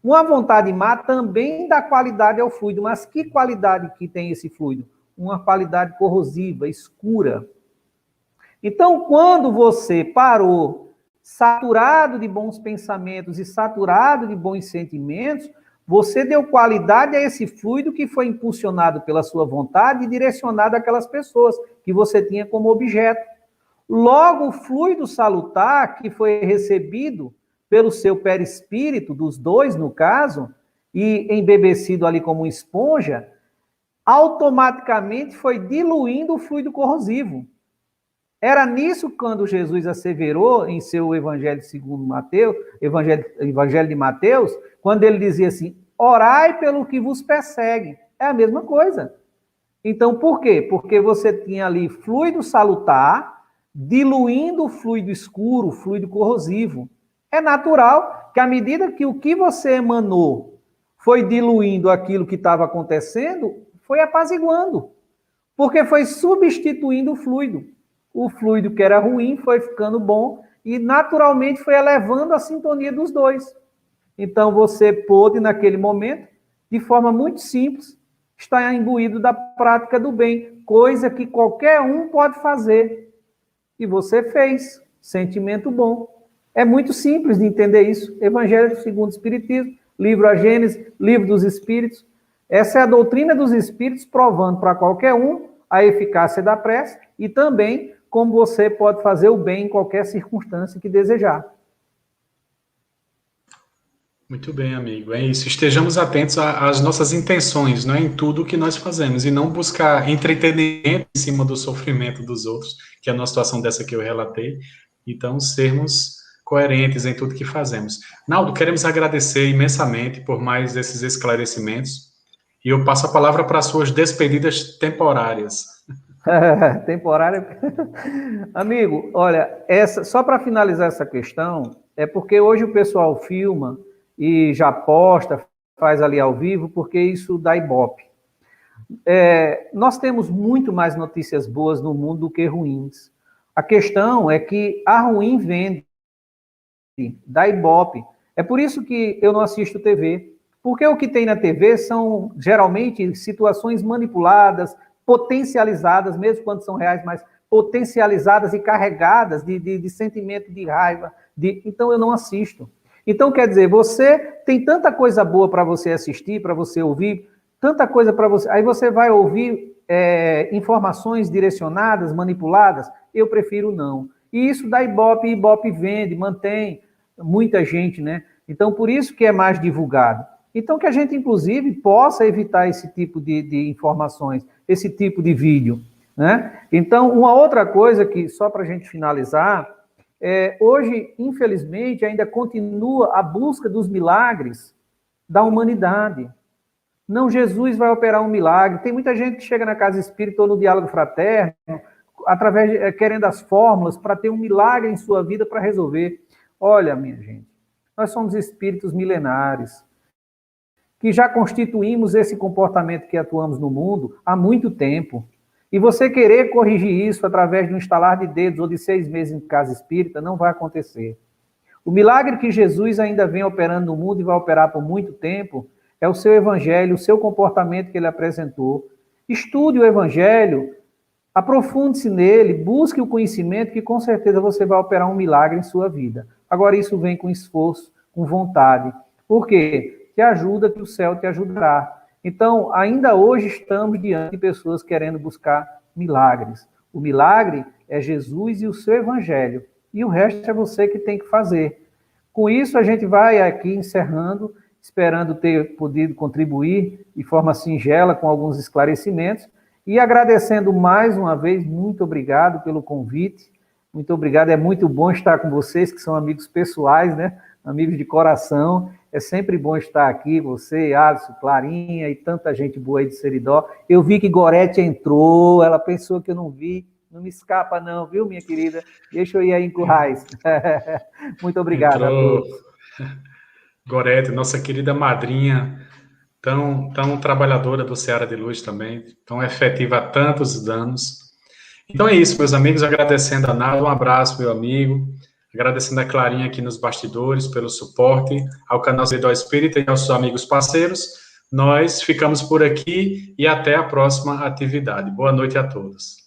Uma vontade má também dá qualidade ao fluido. Mas que qualidade que tem esse fluido? Uma qualidade corrosiva, escura. Então, quando você parou, saturado de bons pensamentos e saturado de bons sentimentos, você deu qualidade a esse fluido que foi impulsionado pela sua vontade e direcionado àquelas pessoas que você tinha como objeto. Logo, o fluido salutar que foi recebido pelo seu perispírito, dos 2 no caso, e embebecido ali como esponja, automaticamente foi diluindo o fluido corrosivo. Era nisso quando Jesus asseverou em seu Evangelho segundo Mateus, Evangelho de Mateus, quando ele dizia assim, orai pelo que vos persegue. É a mesma coisa. Então, por quê? Porque você tinha ali fluido salutar, diluindo o fluido escuro, o fluido corrosivo. É natural que à medida que o que você emanou foi diluindo aquilo que estava acontecendo, foi apaziguando. Porque foi substituindo o fluido. O fluido que era ruim foi ficando bom e naturalmente foi elevando a sintonia dos 2. Então você pôde, naquele momento, de forma muito simples, estar imbuído da prática do bem, coisa que qualquer um pode fazer. E você fez. Sentimento bom. É muito simples de entender isso. Evangelho segundo o Espiritismo, livro A Gênese, livro dos Espíritos. Essa é a doutrina dos Espíritos, provando para qualquer um a eficácia da prece e também como você pode fazer o bem em qualquer circunstância que desejar. Muito bem, amigo. É isso. Estejamos atentos às nossas intenções, não é? Em tudo que nós fazemos, e não buscar entretenimento em cima do sofrimento dos outros, que é uma situação dessa que eu relatei. Então, sermos coerentes em tudo que fazemos. Naldo, queremos agradecer imensamente por mais esses esclarecimentos, e eu passo a palavra para as suas despedidas temporárias. Temporária. Amigo, olha, só para finalizar essa questão, é porque hoje o pessoal filma e já posta, faz ali ao vivo, porque isso dá ibope. Nós temos muito mais notícias boas no mundo do que ruins. A questão é que a ruim vende, dá ibope. É por isso que eu não assisto TV, porque o que tem na TV são, geralmente, situações manipuladas, potencializadas, mesmo quando são reais, mas potencializadas e carregadas de sentimento de raiva. Então, eu não assisto. Então, quer dizer, você tem tanta coisa boa para você assistir, para você ouvir, tanta coisa para você... Aí você vai ouvir informações direcionadas, manipuladas. Eu prefiro não. E isso dá ibope, ibope vende, mantém muita gente, né? Então, por isso que é mais divulgado. Então, que a gente, inclusive, possa evitar esse tipo de informações, esse tipo de vídeo, né? Então, uma outra coisa que, só para a gente finalizar, hoje, infelizmente, ainda continua a busca dos milagres da humanidade. Não, Jesus vai operar um milagre. Tem muita gente que chega na casa espírita ou no diálogo fraterno, querendo as fórmulas para ter um milagre em sua vida para resolver. Olha, minha gente, nós somos espíritos milenares, que já constituímos esse comportamento que atuamos no mundo há muito tempo. E você querer corrigir isso através de um estalar de dedos ou de 6 meses em casa espírita, não vai acontecer. O milagre que Jesus ainda vem operando no mundo e vai operar por muito tempo é o seu evangelho, o seu comportamento que ele apresentou. Estude o evangelho, aprofunde-se nele, busque o conhecimento que com certeza você vai operar um milagre em sua vida. Agora isso vem com esforço, com vontade. Por quê? Te ajuda que o céu te ajudará. Então, ainda hoje estamos diante de pessoas querendo buscar milagres. O milagre é Jesus e o seu evangelho. E o resto é você que tem que fazer. Com isso, a gente vai aqui encerrando, esperando ter podido contribuir de forma singela com alguns esclarecimentos e agradecendo mais uma vez, muito obrigado pelo convite. Muito obrigado, é muito bom estar com vocês, que são amigos pessoais, né? Amigos de coração. É sempre bom estar aqui, você, Alisson, Clarinha e tanta gente boa aí de Seridó. Eu vi que Gorete entrou, ela pensou que eu não vi. Não me escapa não, viu, minha querida? Deixa eu ir aí em Currais. Muito obrigado a todos. Gorete, nossa querida madrinha, tão trabalhadora do Seara de Luz também, tão efetiva há tantos anos. Então é isso, meus amigos, agradecendo a Nada, um abraço, meu amigo. Agradecendo a Clarinha aqui nos bastidores pelo suporte, ao canal Seridó Espírita e aos seus amigos parceiros. Nós ficamos por aqui e até a próxima atividade. Boa noite a todos.